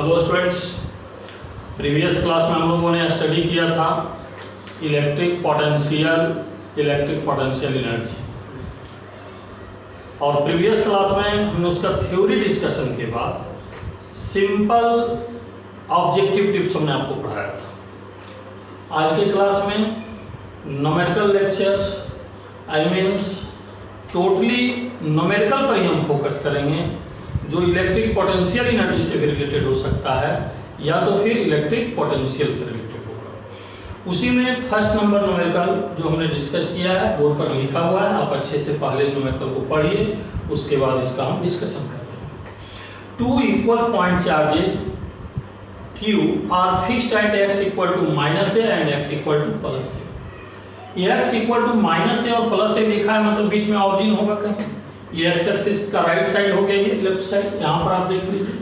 Hello students, previous class में हम लोगों ने स्टडी किया था इलेक्ट्रिक पोटेंशियल एनर्जी और प्रीवियस क्लास में हमने उसका थ्योरी डिस्कशन के बाद सिंपल ऑब्जेक्टिव टिप्स हमने आपको पढ़ाया था। आज के क्लास में न्यूमेरिकल लेक्चर टोटली न्यूमेरिकल पर ही हम फोकस करेंगे, जो इलेक्ट्रिक पोटेंशियल एनर्जी से भी रिलेटेड हो सकता है या तो फिर इलेक्ट्रिक पोटेंशियल से रिलेटेड होगा। उसी में फर्स्ट नंबर न्यूमेरिकल जो हमने डिस्कस किया है बोर्ड पर लिखा हुआ है, आप अच्छे से पहले न्यूमेरिकल को पढ़िए, उसके बाद इसका हम डिस्कशन करते हैं। 2 equal point charges Q are fixed at x equal to -a and x equal to +a। x equal to -a और +a लिखा है, मतलब बीच में ऑरिजिन होगा कहीं। ये एक्स एक्सिस का राइट साइड हो गया, ये लेफ्ट साइड, यहाँ पर आप देख लीजिए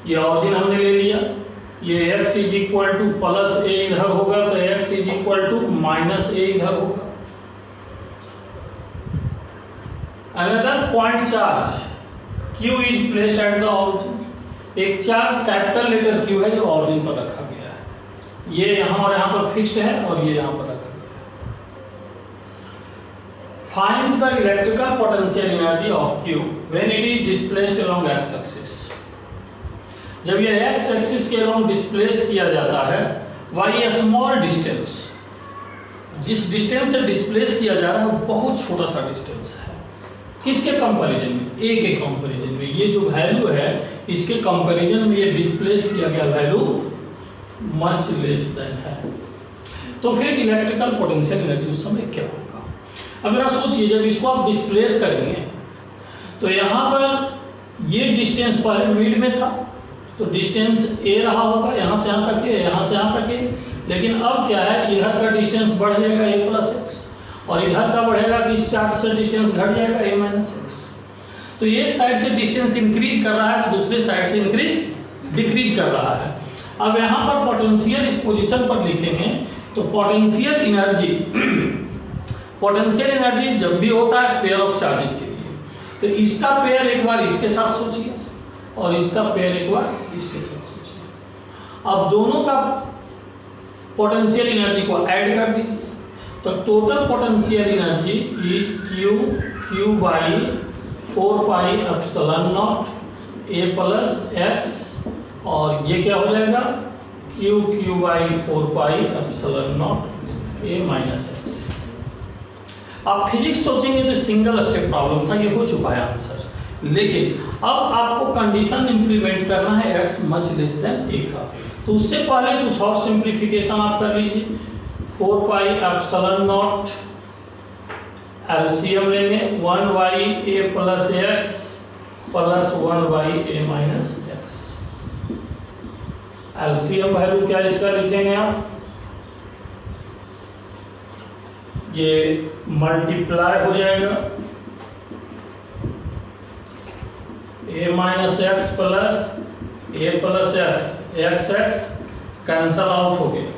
ये ऑरिजिन हमने ले लिया। ये x is equal to +a इधर होगा तो x is equal to -a इधर होगा। Another point charge Q is placed at the origin. एक चार्ज कैपिटल लेटर Q है जो ऑरिजिन पर रखा गया है, ये यहाँ और यहाँ पर फिक्स्ड है और ये यहाँ पर रखा गया है। Find the electrical potential energy of Q when it is displaced along x axis। जब ये x axis के along displaced किया जाता है by a small distance, जिस डिस्टेंस से डिस्प्लेस किया जा रहा है वो बहुत छोटा सा डिस्टेंस है। किसके कंपैरिजन में? a के कंपैरिजन में। ये जो वैल्यू है इसके कंपैरिजन में ये डिस्प्लेस किया गया वैल्यू मच लेस देन है। तो फिर इलेक्ट्रिकल पोटेंशियल एनर्जी उस समय क्या होगा? अब आप सोचिए, जब इसको आप डिस्प्लेस करेंगे तो यहाँ पर ये डिस्टेंस पहले मिड में था तो डिस्टेंस a रहा होगा, यहाँ से यहाँ तक है, यहाँ से यहाँ तक है। लेकिन अब क्या है, इधर का डिस्टेंस बढ़ जाएगा a + x और इधर का बढ़ेगा कि इस चार्ट से डिस्टेंस घट जाएगा a - x। तो एक साइड से डिस्टेंस इंक्रीज कर रहा है तो दूसरे साइड से डिक्रीज कर रहा है। अब यहाँ पर पोटेंशियल इस पोजिशन पर लिखेंगे तो पोटेंशियल एनर्जी जब भी होता है पेयर ऑफ चार्जेस के लिए, तो इसका पेयर एक बार इसके साथ सोचिए और इसका पेयर एक बार इसके साथ सोचिए। अब दोनों का पोटेंशियल एनर्जी को ऐड कर दीजिए तो total potential energy is Q by 4πε0 a + x और ये क्या हो जाएगा Q by 4πε0 a - x। आप फिजिक्स सोचेंगे तो सिंगल स्टेप प्रॉब्लम था, ये हो चुका है आंसर। लेकिन अब आपको कंडीशन इंप्लीमेंट करना है x much less than a का, तो उससे पहले कुछ और सिंप्लीफिकेशन आप कर लीजिए। 4πε0 एलसीएम लेंगे 1/a + x + 1/a - x। LCM value क्या इसका लिखेंगे आप, ये मल्टीप्लाई हो जाएगा a - x + a + x cancel out हो गया।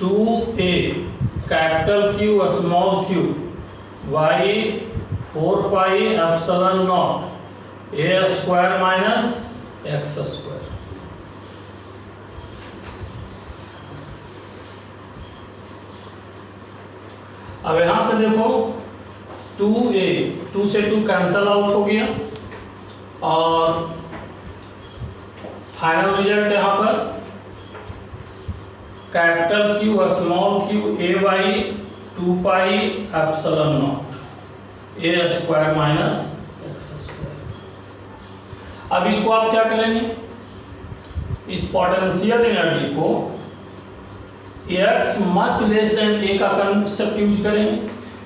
2a capital Q small q y 4πε0 a² - x²। अब यहाँ से देखो 2a 2 से 2 कैंसल आउट हो गया और फाइनल रिजल्ट यहाँ पर capital Q small q a by 2πε0 a² - x²। अब इसको आप क्या करेंगे, इस पोटेंशियल एनर्जी को x much less than a का कंसेप्ट यूज करेंगे।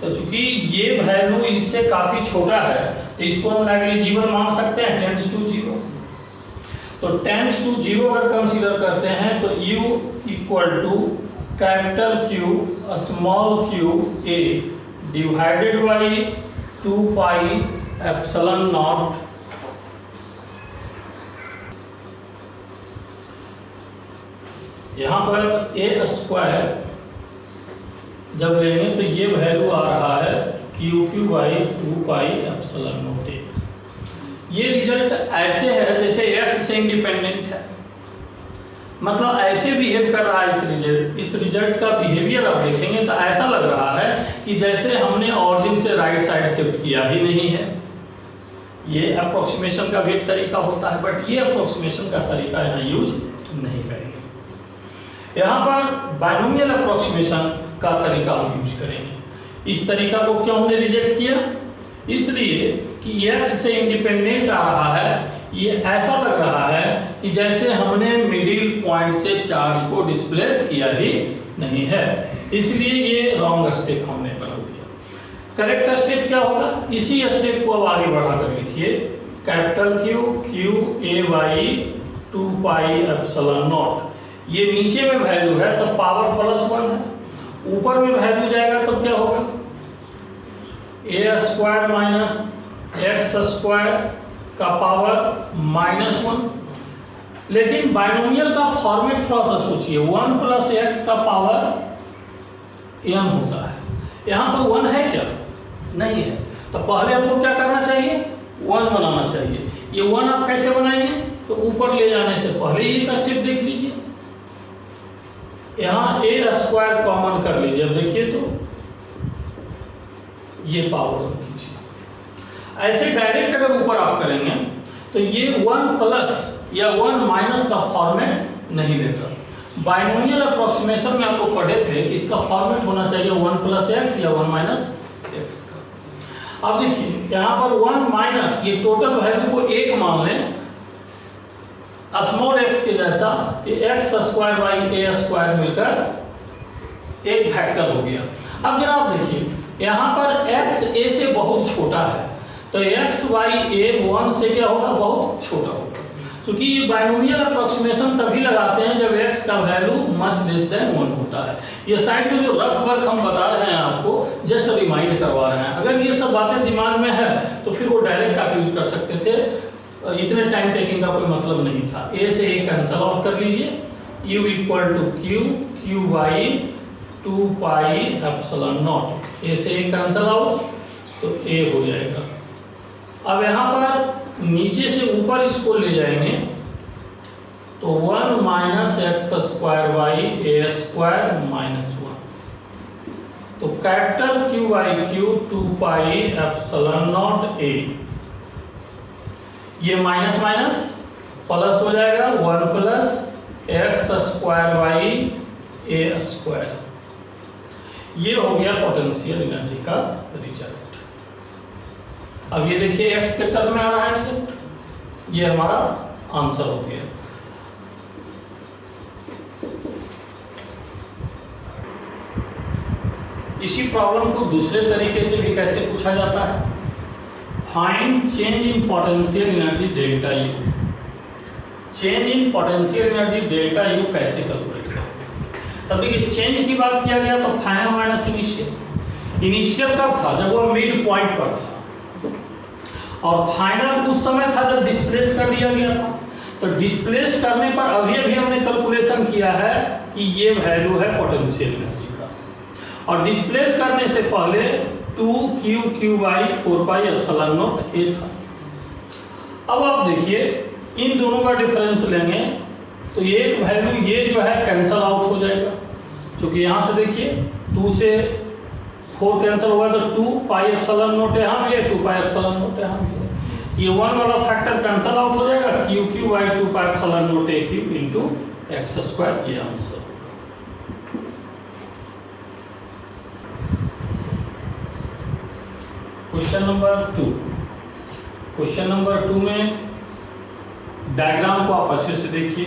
तो चूंकि ये वैल्यू इससे काफ़ी छोटा है तो इसको हम नेग्लिजिबल मान सकते हैं, टेंड्स टू 0। तो टेंड्स टू 0 अगर कंसीडर करते हैं तो u equal to capital Q small q a divided by 2πε0 यहाँ पर a² जब लेंगे तो ये वैल्यू आ रहा है Q by 2πε0a। ये रिजल्ट ऐसे है जैसे x से इंडिपेंडेंट है, मतलब ऐसे बिहेव कर रहा है इस रिजल्ट का बिहेवियर आप देखेंगे तो ऐसा लग रहा है कि जैसे हमने ऑरिजिन से राइट साइड शिफ्ट किया ही नहीं है। ये अप्रोक्सीमेशन का भी एक तरीका होता है, बट ये अप्रोक्सीमेशन का तरीका यहाँ यूज नहीं करेंगे। यहाँ पर बाइनोमियल अप्रोक्सीमेशन का तरीका हम यूज करेंगे। इस तरीका को क्यों हमने रिजेक्ट किया? इसलिए कि x से इंडिपेंडेंट आ रहा है, ये ऐसा लग रहा है कि जैसे हमने मिडिल पॉइंट से चार्ज को डिस्प्लेस किया ही नहीं है, इसलिए ये रॉन्ग स्टेप हमने बना दिया। करेक्ट स्टेप क्या होगा? इसी स्टेप को अब आगे बढ़ाकर लिखिए, capital Q A by 2 pi epsilon not. ये नीचे में वैल्यू है तो पावर +1 है, ऊपर में वैल्यू जाएगा तो क्या होगा? a square minus x square का पावर -1। लेकिन बाइनोमियल का फॉर्मेट थोड़ा सा सोचिए, 1 + x का पावर m होता है, यहाँ पर 1 है क्या? नहीं है। तो पहले हमको क्या करना चाहिए? 1 बनाना चाहिए। ये 1 आप कैसे बनाएंगे? तो ऊपर ले जाने से पहले ही एक स्टेप देख लीजिए, यहाँ a स्क्वायर कॉमन कर लीजिए। अब देखिए तो ये पावर कीजिए, ऐसे डायरेक्ट अगर ऊपर आप करेंगे तो ये 1 प्लस या 1 माइनस का फॉर्मेट नहीं लेगा। बाइनोमियल अप्रोक्सीमेशन में आपको पढ़े थे कि इसका फॉर्मेट होना चाहिए 1 + x या 1 - x का। अब देखिए यहाँ पर 1 माइनस, ये टोटल वैल्यू को 1 मान लें स्मॉल x के जैसा, कि x square by a square मिलकर एक फैक्टर हो गया। अब जरा आप देखिए यहाँ पर x a से बहुत छोटा है, तो x बाई a 1 से क्या होगा? बहुत छोटा होगा। क्योंकि ये बाइनोमियल अप्रोक्सीमेशन तभी लगाते हैं जब x का वैल्यू मच लेस देन 1 होता है। ये साइड में जो रफ वर्क हम बता रहे हैं आपको, जस्ट रिमाइंड करवा रहे हैं। अगर ये सब बातें दिमाग में है तो फिर वो डायरेक्ट आप यूज कर सकते थे, इतने टाइम टेकिंग का कोई मतलब नहीं था। a से a कैंसल आउट कर लीजिए, u = q by 2 pi epsilon naught. a से a कैंसल आउट तो a हो जाएगा। अब यहाँ पर नीचे से ऊपर इसको ले जाएंगे तो 1 minus x square by a square -1। तो capital Q by Q 2 pi epsilon naught a, ये माइनस माइनस प्लस हो जाएगा, 1 plus x square by a square. ये हो गया पोटेंशियल एनर्जी का रिजल्ट। अब ये देखिए x के टर्म में आ रहा है रिजल्ट, ये हमारा आंसर हो गया। इसी प्रॉब्लम को दूसरे तरीके से भी कैसे पूछा जाता है? Find change in potential energy delta U। Change in potential energy delta U कैसे कैलकुलेट करें? तब देखिए चेंज की बात किया गया तो फाइनल माइनस इनिशियल। इनिशियल कब था? जब वो मिड पॉइंट पर था, और फाइनल उस समय था जब डिस्प्लेस कर दिया गया था। तो डिस्प्लेस करने पर अभी अभी हमने कैलकुलेशन किया है कि ये वैल्यू है पोटेंशियल एनर्जी का, और डिस्प्लेस करने से पहले 2q by 4 pi epsilon naught a था। अब आप देखिए इन दोनों का डिफरेंस लेंगे तो एक वैल्यू ये जो है कैंसल आउट हो जाएगा, क्योंकि यहाँ से देखिए 2 से 4 कैंसिल होगा तो 2 पाई एप्सिलॉन नॉट यहाँ भी है, 2 पाई एप्सिलॉन नॉट यहाँ भी है। ये 1 वाला फैक्टर कैंसिल आउट हो जाएगा, q by 2 pi epsilon naught a cube into x square, ये answer. Question number 2। Question number 2 में डायग्राम को आप अच्छे से देखिए।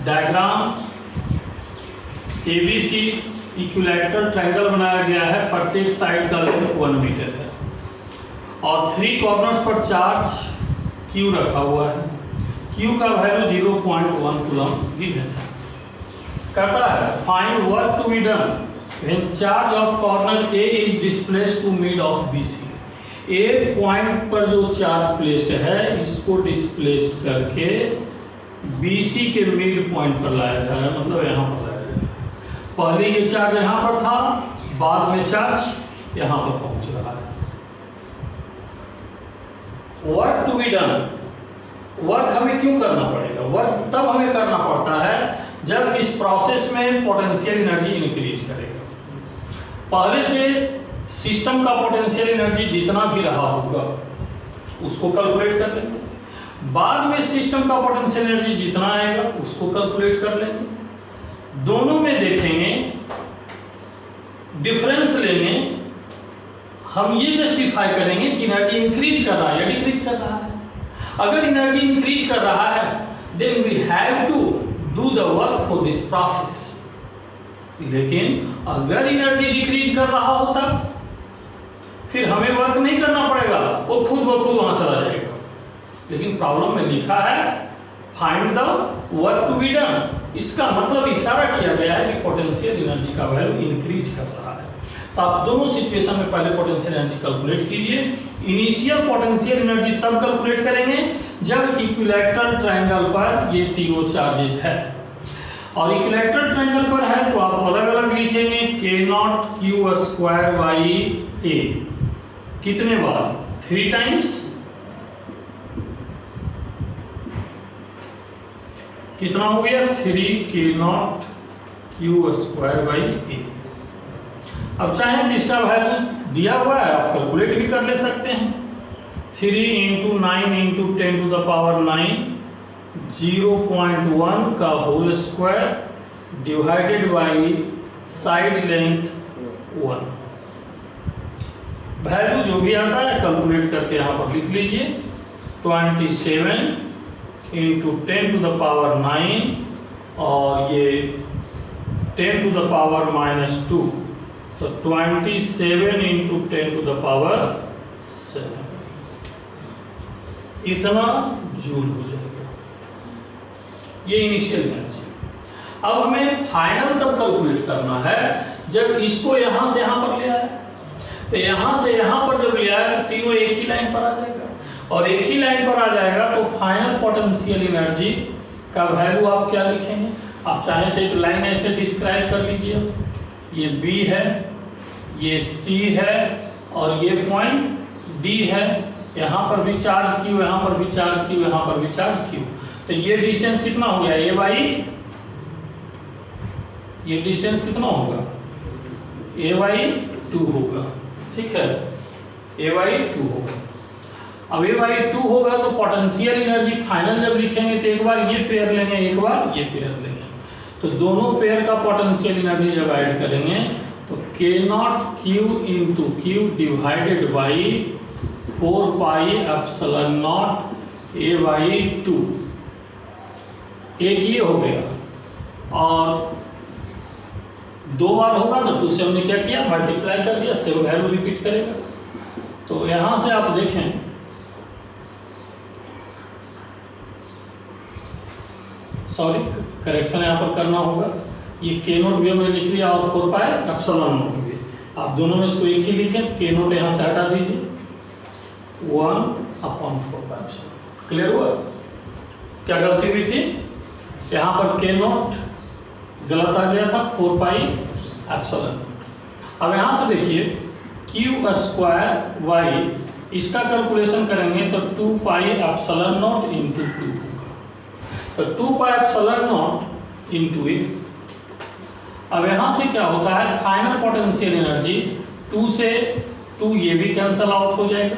डायग्राम ABC इक्विलैटरल ट्रायंगल बनाया गया है, प्रत्येक साइड का लेंथ 1 मीटर है और 3 कॉर्नर्स पर चार्ज Q रखा हुआ है। Q का वैल्यू 0.1 कूलम गिवन है। कहता है find work to be done when charge of corner A is displaced to mid of BC। A point पर जो चार्ज प्लेस्ड है इसको डिस्प्लेस्ड करके BC के मिड पॉइंट पर लाया जा रहा है, मतलब यहाँ पर लाया जा रहा है। पहले ये चार्ज यहाँ पर था, बाद में चार्ज यहाँ पर पहुँच रहा है। Work to be done, work हमें क्यों करना पड़ेगा? वर्क तब हमें करना पड़ता है जब इस प्रोसेस में पोटेंशियल एनर्जी इंक्रीज करेगा। पहले से सिस्टम का पोटेंशियल एनर्जी जितना भी रहा होगा उसको कैलकुलेट कर लेंगे, बाद में सिस्टम का पोटेंशियल एनर्जी जितना आएगा उसको कैलकुलेट कर लेंगे, दोनों में देखेंगे, डिफरेंस लेंगे, हम ये जस्टिफाई करेंगे कि एनर्जी इंक्रीज कर रहा है या डिक्रीज कर रहा है। अगर एनर्जी इंक्रीज कर रहा है then we have to do the work for this process, लेकिन अगर एनर्जी डिक्रीज कर रहा होता फिर हमें वर्क नहीं करना पड़ेगा, वो खुद ब खुद वहां चला जाएगा। लेकिन प्रॉब्लम में लिखा है find the work to be done, इसका मतलब इशारा किया गया है कि पोटेंशियल एनर्जी का वैल्यू इंक्रीज कर रहा है। तो आप दोनों सिचुएशन में पहले पोटेंशियल एनर्जी कैलकुलेट कीजिए। इनिशियल पोटेंशियल एनर्जी तब कैलकुलेट करेंगे जब इक्विलैटरल ट्रायंगल पर ये तीनों चार्जेज है, और इक्विलैटरल ट्रायंगल पर है तो आप अलग अलग लिखेंगे K0 Q square by A, कितने बार? 3 टाइम्स, कितना हो गया? 3 K0 Q square by A। अब चाहे तो इसका वैल्यू दिया हुआ है, आप कैलकुलेट भी कर ले सकते हैं। 3 × 9 × 10 टू द पावर 9 0.1 का whole square divided by side length 1। Value जो भी आता है कैलकुलेट करके यहाँ पर लिख लीजिए। 27 × 10 टू द पावर 9 और ये 10 टू द पावर -2, तो 27 × 10 टू द पावर 7, इतना जूल हो जाएगा। ये इनिशियल एनर्जी। अब हमें फाइनल तब कैलकुलेट करना है जब इसको यहाँ से यहाँ पर ले आए, तो यहाँ से यहाँ पर जब ले आए तो तीनों एक ही लाइन पर आ जाएगा, और एक ही लाइन पर आ जाएगा तो फाइनल पोटेंशियल एनर्जी का वैल्यू आप क्या लिखेंगे? आप चाहें तो एक लाइन ऐसे डिस्क्राइब कर लीजिए, ये B है, ये C है और ये पॉइंट D है, यहाँ पर भी चार्ज Q, यहाँ पर भी चार्ज Q, यहाँ पर भी चार्ज Q। तो ये डिस्टेंस कितना हो गया? A बाई, ये डिस्टेंस कितना होगा? A बाई 2 होगा, ठीक है, A बाई 2 होगा। अब A बाई 2 होगा तो पोटेंशियल एनर्जी फाइनल जब लिखेंगे तो एक बार ये पेयर लेंगे, एक बार ये पेयर लेंगे, तो दोनों पेयर का पोटेंशियल एनर्जी जब ऐड करेंगे तो K0 Q × Q divided by 4 pi epsilon naught A by 2, एक ये हो गया, और 2 बार होगा ना, तो उससे हमने क्या किया? मल्टीप्लाई कर दिया, सेम वैल्यू रिपीट करेगा। तो यहाँ से आप देखें, सॉरी करेक्शन यहाँ पर करना होगा, ये K0 भी हमने लिख लिया और 4 पाई एप्सिलॉन नॉट भी, आप दोनों में इसको एक ही लिखें, K0 यहाँ से हटा दीजिए, 1/4 पाई एप्सिलॉन। क्लियर हुआ? क्या गलती हुई थी? यहाँ पर K0 गलत आ गया था, 4 पाई एप्सिलॉन। अब यहाँ से देखिए Q स्क्वायर वाई, इसका कैलकुलेशन करेंगे तो 2 पाई एप्सिलॉन नॉट × 2 होगा, तो 2 पाई एप्सिलॉन नॉट × A। अब यहाँ से क्या होता है? फाइनल पोटेंशियल एनर्जी 2 से 2 ये भी कैंसल आउट हो जाएगा,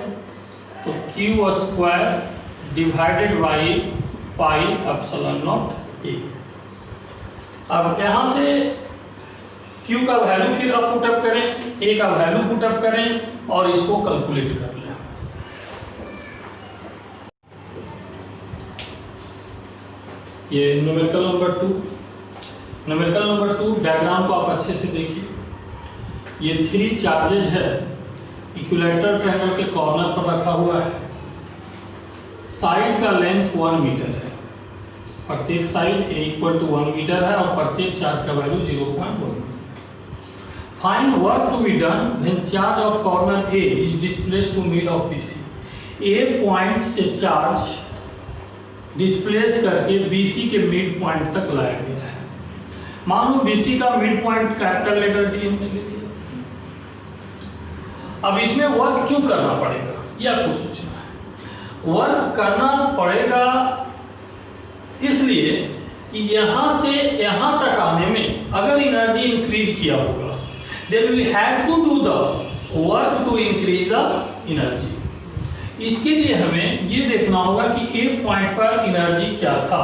तो Q square divided by pi epsilon naught A। अब यहाँ से Q का वैल्यू फिर आप पुटअप करें, A का वैल्यू पुटअप करें और इसको कैलकुलेट कर लें। ये numerical number 2, numerical number 2 diagram को आप अच्छे से देखिए। ये 3 चार्जेज है, इक्विलैटरल ट्रायंगल के कॉर्नर पर रखा हुआ है, साइड का लेंथ 1 मीटर है, प्रत्येक साइड A = 1 मीटर है और प्रत्येक चार्ज का value 0.1। Find work to be done when charge of corner A is displaced to mid of BC। A point से चार्ज डिस्प्लेस करके BC के मिड पॉइंट तक लाया गया है। मान लो BC का मिड पॉइंट कैपिटल लेटर D हमने ले लिया। अब इसमें वर्क क्यों करना पड़ेगा, ये आपको सोचना है। वर्क करना पड़ेगा इसलिए कि यहां से यहां तक आने में अगर एनर्जी इंक्रीज किया होगा, then we have to do the work to increase the energy. इसके लिए हमें ये देखना होगा कि ए पॉइंट पर एनर्जी क्या था।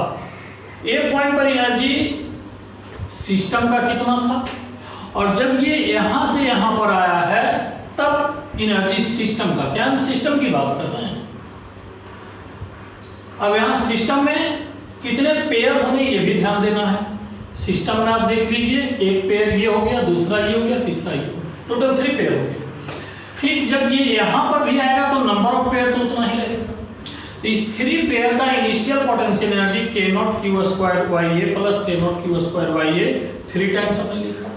ए पॉइंट पर एनर्जी सिस्टम का कितना था, और जब ये यहां से यहां पर आया है तब एनर्जी सिस्टम का, क्या हम सिस्टम की बात कर रहे हैं। अब यहां सिस्टम में कितने पेयर होंगे ये भी ध्यान देना है। सिस्टम में आप देख लीजिए, एक पेयर ये हो गया, दूसरा ये हो गया, तीसरा ये हो गया, टोटल 3 पेयर हो गए। ठीक, जब ये यहां पर भी आएगा तो नंबर ऑफ पेयर तो उतना ही रहेगा। तो इस 3 पेयर का initial potential energy k0q² plus k0q² 3 times हमने लिखा,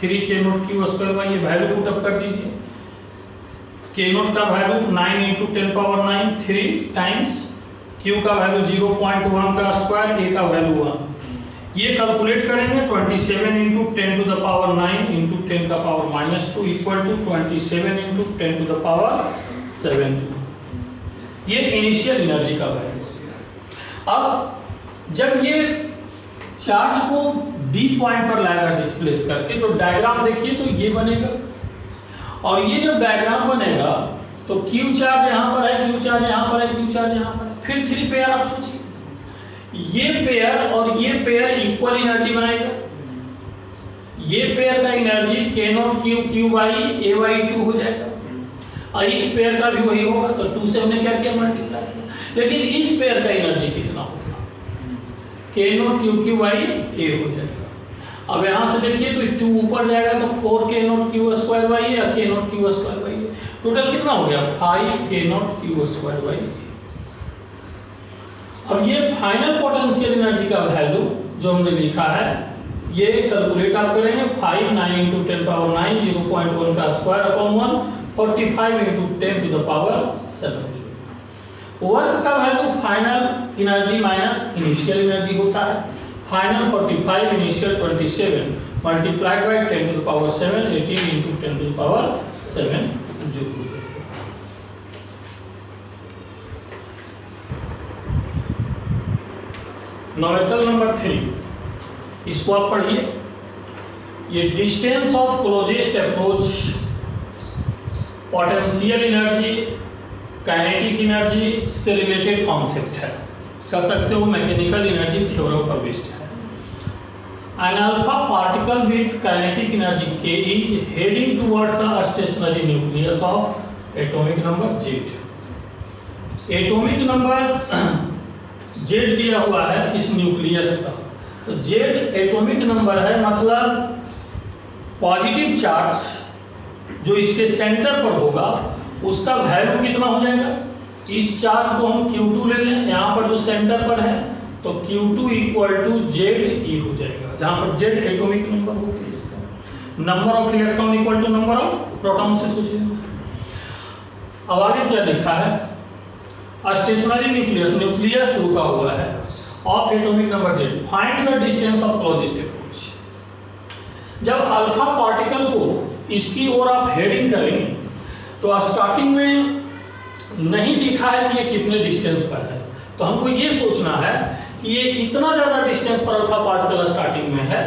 3 k0q² वैल्यू पुट अप कर दीजिए। k0 का वैल्यू 9 × 10⁹ 3 टाइम्स, q का वैल्यू 0.1 का स्क्वायर, a का वैल्यू 1। ये कैलकुलेट करेंगे 27 × 10⁹ 9 × 10⁻² इक्वल टू 27 × 10⁻7। ये इनिशियल एनर्जी का वैल्यू। अब जब ये चार्ज को डी पॉइंट पर लाएगा डिस्प्लेस करके, तो डायग्राम देखिए तो ये बनेगा, और ये जब डायग्राम बनेगा तो क्यू चार्ज यहाँ पर है, क्यू चार्ज यहाँ पर है, क्यू चार्ज यहाँ पर है, फिर 3 पेयर। आप सोचिए ये पेयर और ये पेयर इक्वल एनर्जी बनाएगा। ये पेयर का एनर्जी k0q/a/2 हो जाएगा, और इस पेयर का भी वही होगा, तो 2 से हमने क्या किया, मल्टीप्लाई किया। लेकिन इस पेयर का एनर्जी कितना होगा, k0q/a हो जाएगा। अब यहाँ से देखिए तो 2 ऊपर जाएगा तो 4 k0q² या k0q²। टोटल कितना हो गया, 5 k0q²। अब ये फाइनल पोटेंशियल एनर्जी का वैल्यू जो हमने लिखा है, ये कैलकुलेट आप करेंगे। 5 9 × 10⁹ 0.1 का स्क्वायर अपॉन 1 45 × 10⁻7। वर्क का value final energy minus initial energy होता है। फाइनल 45, इनिशियल 27 मल्टीप्लाइड बाय 10⁻7, 18 × 10⁻7 जो नॉवेटल नंबर 3, इसको आप पढ़िए। ये distance of closest approach, potential energy, kinetic energy से रिलेटेड कॉन्सेप्ट है, कर सकते हो मैकेनिकल एनर्जी थ्योरम पर बेस्ड है। An alpha particle with kinetic energy k is heading towards a stationary nucleus of atomic number Z। Atomic number Z दिया हुआ है इस न्यूक्लियस का, तो Z एटॉमिक नंबर है, मतलब पॉजिटिव चार्ज जो इसके सेंटर पर होगा उसका वैल्यू कितना हो जाएगा। इस चार्ज को हम Q2 ले लें, यहाँ पर जो सेंटर पर है तो Q2 = ZE हो जाएगा, जहाँ पर Z एटॉमिक नंबर हो गया इसका। Number of electron equal to number of proton से सोचिए। अब आगे क्या लिखा है, स्टेशनरी न्यूक्लियस रुका हुआ है of atomic number Z, find the distance of closest approach. जब अल्फा पार्टिकल को इसकी ओर आप हेडिंग करेंगे तो स्टार्टिंग में नहीं दिखा है कि ये कितने डिस्टेंस पर है, तो हमको ये सोचना है कि ये इतना ज़्यादा डिस्टेंस पर अल्फा पार्टिकल स्टार्टिंग में है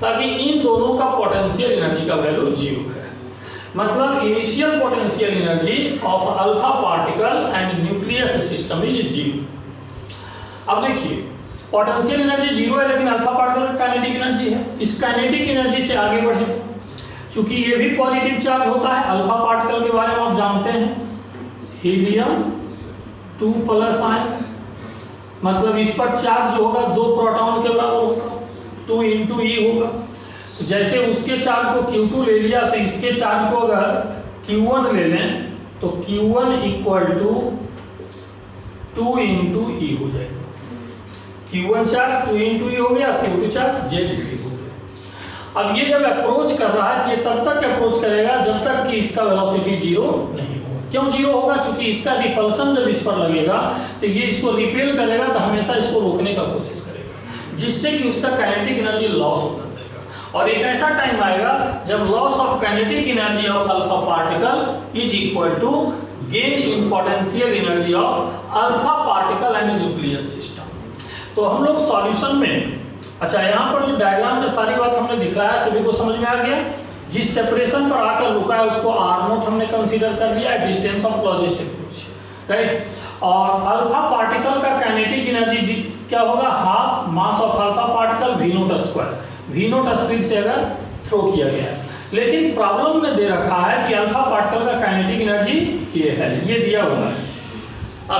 ताकि इन दोनों का पोटेंशियल एनर्जी का वैल्यू 0 है। मतलब initial potential energy of alpha particle and nucleus system is 0। अब देखिए पोटेंशियल एनर्जी 0 है, लेकिन अल्फा पार्टिकल काइनेटिक एनर्जी है। इस काइनेटिक एनर्जी से आगे बढ़े, चूंकि ये भी पॉजिटिव चार्ज होता है। अल्फा पार्टिकल के बारे में आप जानते हैं, हीलियम 2+ आयन, मतलब इस पर चार्ज जो होगा 2 प्रोटॉन के बराबर होगा, 2 × E होगा। जैसे उसके चार्ज को Q2 ले लिया तो इसके चार्ज को अगर Q1 ले लें तो Q1 = 2 × E हो जाएगा। Q1 चार्ज 2 × E हो गया, Q2 चार्ज ZE हो गया। अब ये जब अप्रोच कर रहा है, ये तब तक अप्रोच करेगा जब तक कि इसका वेलोसिटी 0 नहीं होगा। क्यों 0 होगा? क्योंकि इसका रिपल्सन जब इस पर लगेगा तो ये इसको रिपेल करेगा, तो हमेशा इसको रोकने का कोशिश करेगा, जिससे कि उसका काइनेटिक एनर्जी लॉस होता जाएगा। और एक ऐसा टाइम आएगा जब loss of kinetic energy of alpha particle is equal to gain in potential energy of alpha particle and nucleus system. तो हम लोग सॉल्यूशन में, अच्छा यहाँ पर जो डायग्राम में सारी बात हमने दिखाया सभी को समझ में आ गया। जिस सेपरेशन पर आकर रुका है उसको r0 हमने कंसीडर कर लिया, distance of closest approach, right. और अल्फा पार्टिकल का काइनेटिक एनर्जी क्या होगा, half mass of alpha particle v0 square, v0 speed से अगर थ्रो किया गया है। लेकिन प्रॉब्लम में दे रखा है कि अल्फा पार्टिकल का काइनेटिक एनर्जी ये है, ये दिया हुआ है,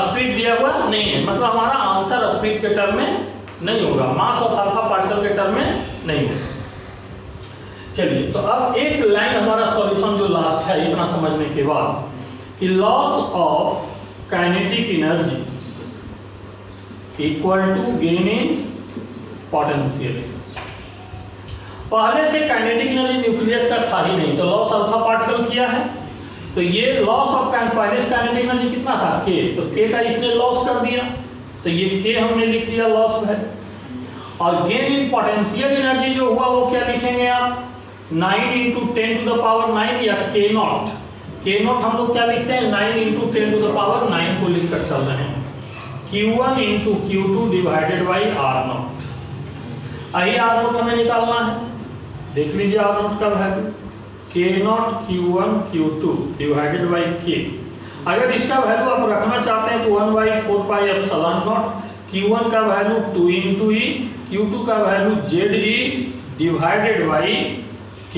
स्पीड दिया हुआ नहीं है, मतलब हमारा आंसर स्पीड के टर्म में नहीं होगा, मास ऑफ अल्फा पार्टिकल के टर्म में नहीं होगा। चलिए, तो अब एक लाइन हमारा सॉल्यूशन जो लास्ट है इतना समझने के बाद कि loss of kinetic energy equal to gain in potential energy. पहले से काइनेटिक एनर्जी न्यूक्लियस का था ही नहीं, तो लॉस अल्फा पार्टिकल किया है, तो ये लॉस ऑफ पहले से काइनेटिक एनर्जी कितना था, के, तो के का इसने लॉस कर दिया, तो ये के हमने लिख दिया लॉस है। और गेन इन पोटेंशियल एनर्जी जो हुआ वो क्या लिखेंगे आप, 9 × 10⁹ या के नॉट, के नॉट हम लोग क्या लिखते हैं, 9 × 10⁹ को लिखकर चल रहे हैं, Q1 × Q2 divided by R0। यही R0 हमें निकालना है, देख लीजिए R0 का value K0 Q1 Q2 divided by K। अगर इसका वैल्यू आप रखना चाहते हैं तो 1/4πε0, Q1 का वैल्यू 2 × E, Q2 का value ZE divided by K।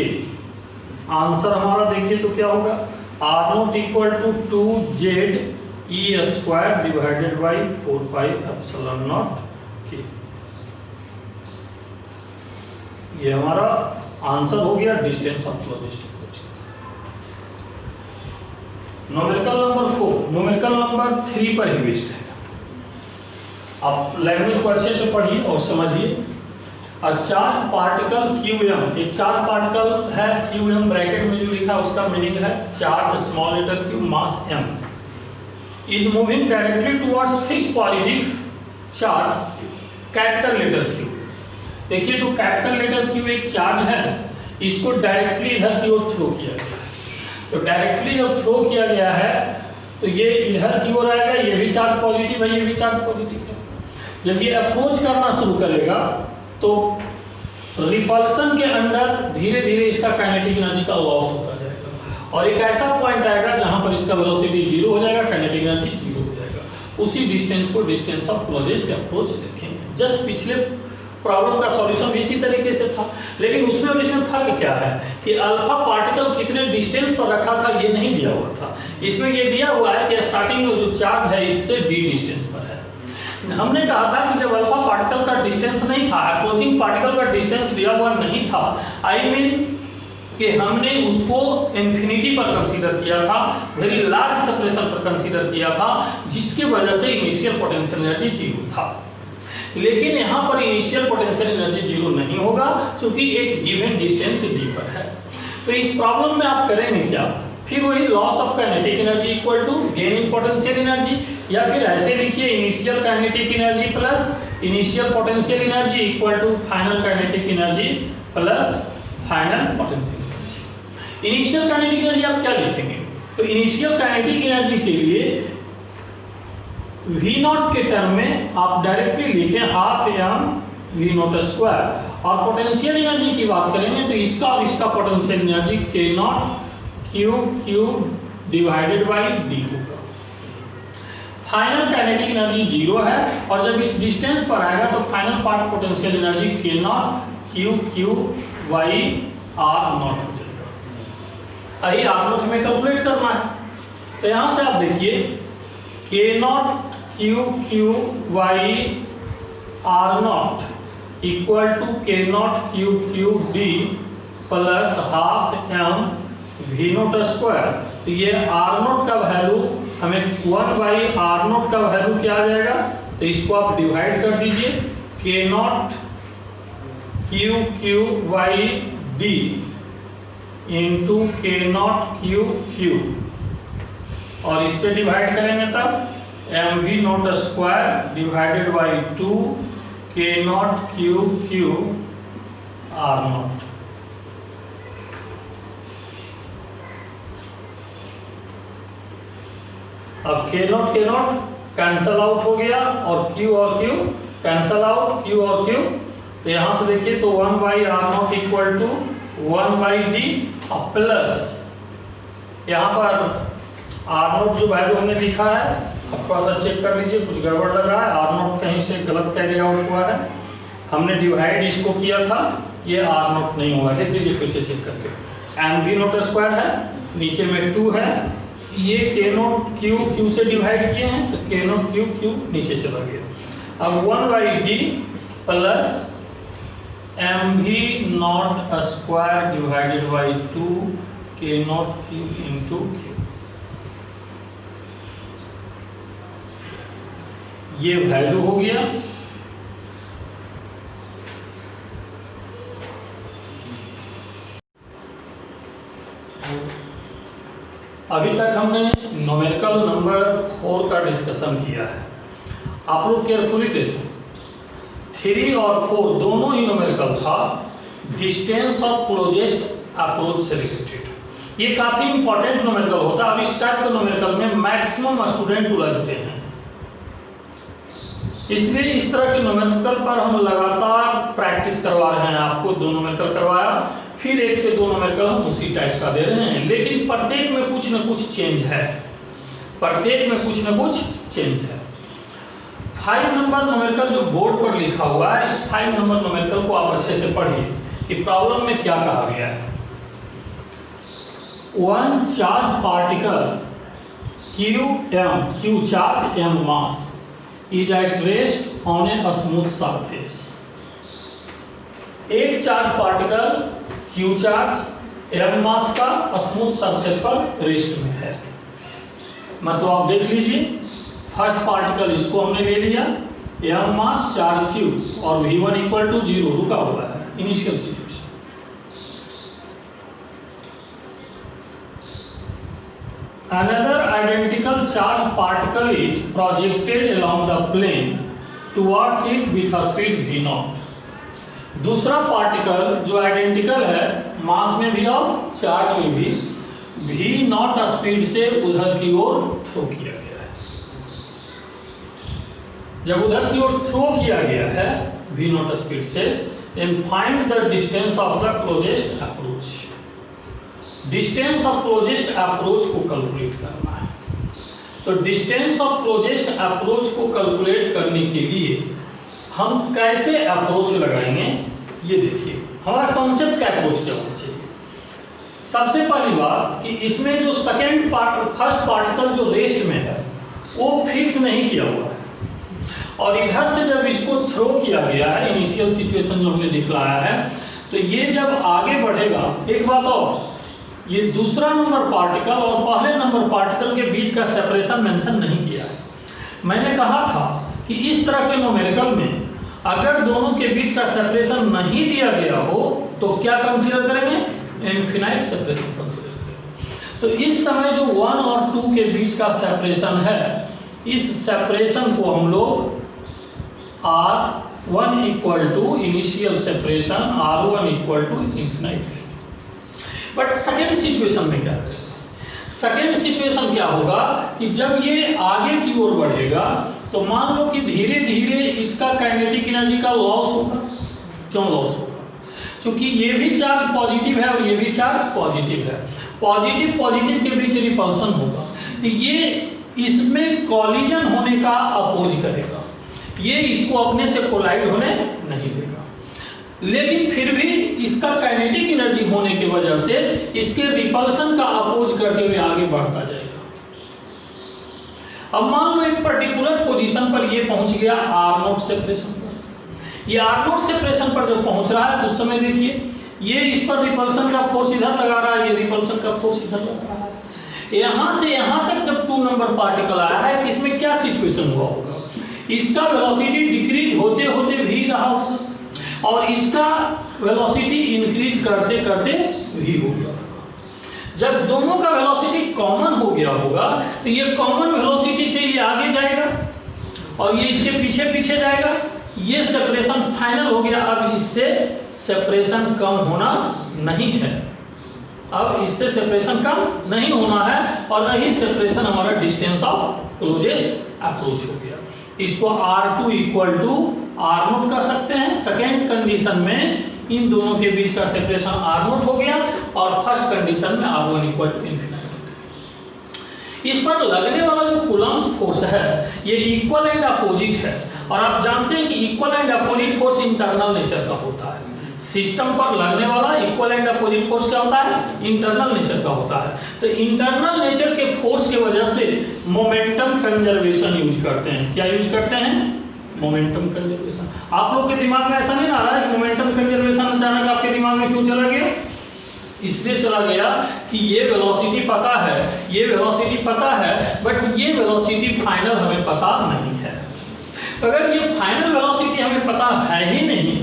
Answer हमारा देखिए तो क्या होगा, R0 equal to 2ZE² divided by 4πε0 K। ये हमारा आंसर हो गया distance of closest approach. Numerical number 4, numerical number 3 पर ही बेस्ड है। आप लैंग्वेज को अच्छे से पढ़िए और समझिए। और चार्ज पार्टिकल QM, एक चार्ज पार्टिकल है QM, ब्रैकेट में जो लिखा है उसका मीनिंग है charge small letter q mass m is moving directly towards fixed positive charge capital letter Q। देखिए, तो कैपिटल लेटर Q एक चार्ज है, इसको डायरेक्टली इधर की ओर थ्रो किया गया है। तो डायरेक्टली जब थ्रो किया गया है तो ये इधर की ओर आएगा, ये भी चार्ज पॉजिटिव है, ये भी चार्ज पॉजिटिव है। जब ये अप्रोच करना शुरू करेगा तो रिपल्सन के अंदर धीरे धीरे इसका काइनेटिक एनर्जी का लॉस होता जाएगा और एक ऐसा पॉइंट आएगा जहां पर इसका वेलोसिटी 0 हो जाएगा, काइनेटिक एनर्जी 0 हो जाएगा। उसी डिस्टेंस को डिस्टेंस ऑफ क्लोजेस्ट अप्रोच लिखेंगे। जस्ट पिछले प्रॉब्लम का सॉल्यूशन भी इसी तरीके से था, लेकिन उसमें और इसमें फर्क क्या है कि अल्फा पार्टिकल कितने डिस्टेंस पर रखा था ये नहीं दिया हुआ था। इसमें ये दिया हुआ है कि स्टार्टिंग में जो चार्ज है इससे d डिस्टेंस पर है। हमने कहा था कि जब अल्फा पार्टिकल का डिस्टेंस नहीं था, अप्रोचिंग पार्टिकल का डिस्टेंस दिया हुआ नहीं था, आई मीन कि हमने उसको इन्फिनिटी पर कंसीडर किया था, वेरी लार्ज सेपरेशन पर कंसीडर किया था, जिसके वजह से इनिशियल पोटेंशियल एनर्जी 0 था। लेकिन यहाँ पर इनिशियल पोटेंशियल एनर्जी 0 नहीं होगा क्योंकि एक गिवन डिस्टेंस d पर है। तो इस प्रॉब्लम में आप करेंगे क्या, फिर वही loss of kinetic energy equal to gain in potential energy, या फिर ऐसे लिखिए initial kinetic energy plus initial potential energy equal to final kinetic energy plus final potential energy. Initial kinetic energy आप क्या लिखेंगे, तो इनिशियल काइनेटिक एनर्जी के लिए V0 के टर्म में आप डायरेक्टली लिखें हाफ m V0², और पोटेंशियल एनर्जी की बात करेंगे तो इसका और इसका potential energy K0 Q divided by d होगा। फाइनल काइनेटिक एनर्जी 0 है और जब इस डिस्टेंस पर आएगा तो final part potential energy K0 Q y R0 हो जाएगा। अभी R0 हमें कैलकुलेट करना है, तो यहाँ से आप देखिए K0 Q y R0 equal to K0 Q d plus half m V0²। तो ये R0 का वैल्यू हमें 1/R0 का वैल्यू क्या आ जाएगा, तो इसको आप डिवाइड कर दीजिए K0 Q y d into K0 Q, और इससे डिवाइड करेंगे तब mV0² divided by 2 K0 Q R0। अब के नॉट कैंसल आउट हो गया और Q कैंसल आउट, Q और Q। तो यहाँ से देखिए तो 1/R0 equal to 1/d plus यहाँ पर R0 जो वैल्यू हमने लिखा है अब थोड़ा सा चेक कर लीजिए, कुछ गड़बड़ लग रहा है, R0 कहीं से गलत कैरी आउट हुआ है, हमने डिवाइड इसको किया था, ये R0 नहीं हुआ। देख लीजिए फिर से चेक करके, mv0 स्क्वायर है, नीचे में 2 है, ये k0 q से डिवाइड किए हैं तो k0 q नीचे चला गया। अब 1/d plus mv0 square divided by 2 k0 q into q, ये वैल्यू हो गया। अभी तक हमने न्यूमेरिकल नंबर 4 का डिस्कशन किया है। आप लोग केयरफुली देखो, 3 और 4 दोनों ही न्यूमेरिकल था, डिस्टेंस ऑफ क्लोजेस्ट अप्रोच से रिलेटेड। ये काफी इंपॉर्टेंट न्यूमेरिकल होता है। अब इस टाइप के न्यूमेरिकल में मैक्सिमम स्टूडेंट उलझते हैं, इसलिए इस तरह के न्यूमेरिकल पर हम लगातार प्रैक्टिस करवा रहे हैं। आपको 2 न्यूमेरिकल करवाया, फिर 1 से 2 न्यूमेरिकल हम उसी टाइप का दे रहे हैं, लेकिन प्रत्येक में कुछ न कुछ चेंज है, प्रत्येक में कुछ न कुछ चेंज है। 5 नंबर न्यूमेरिकल जो बोर्ड पर लिखा हुआ है, इस 5 नंबर न्यूमेरिकल को आप अच्छे से पढ़िए कि प्रॉब्लम में क्या कहा गया है। 1 charge particle Q charge m mass is at rest on a smooth surface। एक charge particle Q charge m मास का स्मूथ सरफेस पर रेस्ट में है। मतलब आप देख लीजिए, फर्स्ट पार्टिकल इसको हमने ले लिया, m मास चार्ज Q और V1 इक्वल टू 0 रुका हुआ है, initial situation. Another identical charged particle is projected along the plane towards it with a speed v0। दूसरा पार्टिकल जो आइडेंटिकल है मास में भी और चार्ज में भी, v0 स्पीड से उधर की ओर थ्रो किया गया है। जब उधर की ओर थ्रो किया गया है v0 स्पीड से, then find the distance of the closest approach। Distance of closest approach को कैलकुलेट करना है। तो डिस्टेंस ऑफ क्लोजेस्ट अप्रोच को कैलकुलेट करने के लिए हम कैसे अप्रोच लगाएंगे, ये देखिए हमारा कॉन्सेप्ट क्या अप्रोच क्या होना चाहिए। सबसे पहली बात कि इसमें जो फर्स्ट पार्टिकल जो रेस्ट में है वो फिक्स नहीं किया हुआ है, और इधर से जब इसको थ्रो किया गया है, इनिशियल सिचुएशन जो हमने दिखलाया है, तो ये जब आगे बढ़ेगा, एक बात और, ये दूसरा नंबर पार्टिकल और पहले नंबर पार्टिकल के बीच का सेपरेशन मेंशन नहीं किया है। मैंने कहा था कि इस तरह के न्यूमेरिकल में अगर दोनों के बीच का सेपरेशन नहीं दिया गया हो तो क्या कंसीडर करेंगे, इनफिनाइट सेपरेशन कंसीडर करेंगे। तो इस समय जो 1 और 2 के बीच का सेपरेशन है, इस सेपरेशन को हम लोग R1 equal to initial separation, R1 equal to infinite. But second situation में क्या करेंगे, सेकेंड सिचुएशन क्या होगा कि जब ये आगे की ओर बढ़ेगा तो मान लो कि धीरे धीरे इसका काइनेटिक एनर्जी का लॉस होगा। क्यों लॉस होगा? क्योंकि ये भी चार्ज पॉजिटिव है और ये भी चार्ज पॉजिटिव है, पॉजिटिव के बीच रिपल्सन होगा, तो ये इसमें कॉलिजन होने का अपोज करेगा, ये इसको अपने से कोलाइड होने नहीं देगा। लेकिन फिर भी इसका काइनेटिक एनर्जी होने की वजह से इसके रिपल्सन का अपोज करते हुए आगे बढ़ता जाएगा। अब मान लो एक पर्टिकुलर पोजीशन पर ये पहुंच गया R0 सेपरेशन पर। ये R0 सेपरेशन पर जब पहुंच रहा है तो उस समय देखिए ये इस पर रिपल्सन का फोर्स इधर लगा रहा है, ये रिपल्सन का फोर्स इधर लगा रहा है। यहाँ से यहाँ तक जब 2 नंबर पार्टिकल आया है कि इसमें क्या सिचुएशन हुआ होगा, इसका वेलोसिटी डिक्रीज होते होते भी रहा होगा और इसका वेलोसिटी इंक्रीज करते करते भी हो गया। जब दोनों का वेलोसिटी कॉमन हो गया होगा तो ये कॉमन वेलोसिटी से ये आगे जाएगा और ये इसके पीछे पीछे जाएगा, ये सेपरेशन फाइनल हो गया। अब इससे सेपरेशन कम होना नहीं है, अब इससे सेपरेशन कम नहीं होना है और न ही सेपरेशन हमारा डिस्टेंस ऑफ क्लोजेस्ट अप्रोच हो गया। इसको R2 इक्वल टू R0 कर सकते हैं। सेकेंड कंडीशन में इन दोनों के बीच का सेपरेशन R0 हो गया और फर्स्ट कंडीशन में R1 इक्वल टू इन्फिनिटी। इस पर लगने वाला जो कूलम्ब्स फोर्स है ये इक्वल एंड अपोजिट है और आप जानते हैं कि equal and opposite force internal nature का होता है। सिस्टम पर लगने वाला इक्वल एंड अपोजिट फोर्स क्या होता है? इंटरनल नेचर का होता है। तो इंटरनल नेचर के फोर्स की वजह से मोमेंटम कंजर्वेशन यूज करते हैं। क्या यूज करते हैं? Momentum conservation. आप लोग के दिमाग में ऐसा नहीं आ रहा है कि मोमेंटम कंजर्वेशन अचानक आपके दिमाग में क्यों चला गया? इसलिए चला गया कि ये वेलोसिटी पता है, ये वेलोसिटी पता है, बट ये वेलोसिटी फाइनल हमें पता नहीं है। तो अगर ये फाइनल वेलोसिटी हमें पता है ही नहीं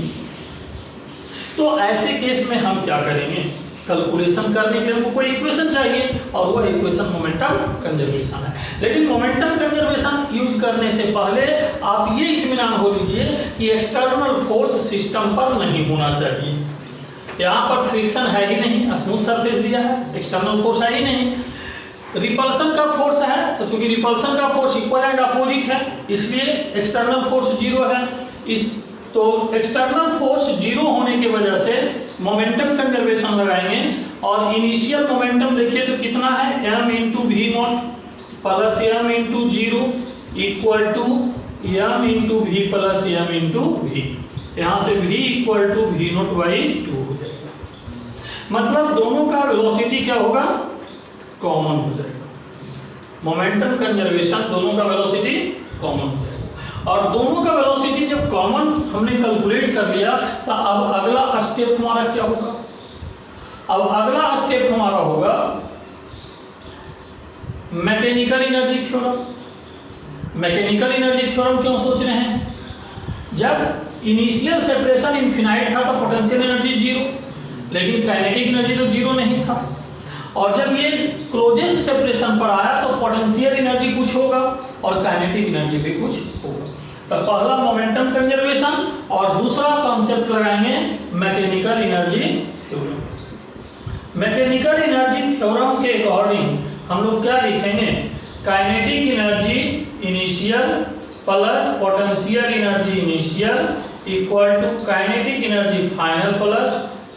तो ऐसे केस में हम क्या करेंगे? कैलकुलेशन करने के लिए हमको कोई इक्वेशन चाहिए और वह इक्वेशन मोमेंटम कंजर्वेशन है। लेकिन मोमेंटम कंजर्वेशन यूज करने से पहले आप ये इत्मीनान हो लीजिए कि एक्सटर्नल फोर्स सिस्टम पर नहीं होना चाहिए। यहाँ पर फ्रिक्शन है ही नहीं, स्मूथ सरफेस दिया है, एक्सटर्नल फोर्स है ही नहीं। रिपल्सन का फोर्स है तो चूंकि रिपल्सन का फोर्स इक्वल एंड अपोजिट है इसलिए एक्सटर्नल फोर्स जीरो है। तो एक्सटर्नल फोर्स जीरो होने की वजह से मोमेंटम कंजर्वेशन लगाएंगे और इनिशियल मोमेंटम देखिए तो कितना है? m into v naught plus m into zero equal to m into v plus m into v. यहाँ से v equal to v naught by 2 हो जाएगा। मतलब दोनों का वेलोसिटी क्या होगा? कॉमन हो जाएगा। मोमेंटम कंजर्वेशन दोनों का वेलोसिटी कॉमन हो जाएगा और दोनों का वेलोसिटी जब कॉमन हमने कैलकुलेट कर लिया तो अब अगला स्टेप हमारा क्या होगा? अब अगला स्टेप हमारा होगा mechanical energy theorem. Mechanical energy theorem क्यों सोच रहे हैं? जब इनिशियल सेपरेशन इनफिनाइट था तो पोटेंशियल एनर्जी जीरो, लेकिन काइनेटिक एनर्जी तो जीरो नहीं था। और जब ये क्लोजेस्ट सेपरेशन पर आया तो पोटेंशियल एनर्जी कुछ होगा और काइनेटिक एनर्जी भी कुछ होगा। तो पहला मोमेंटम कंजर्वेशन और दूसरा कॉन्सेप्ट लगाएंगे mechanical energy theorem. Mechanical energy theorem के अकॉर्डिंग हम लोग क्या लिखेंगे? Kinetic energy initial plus potential energy initial equal to kinetic energy final plus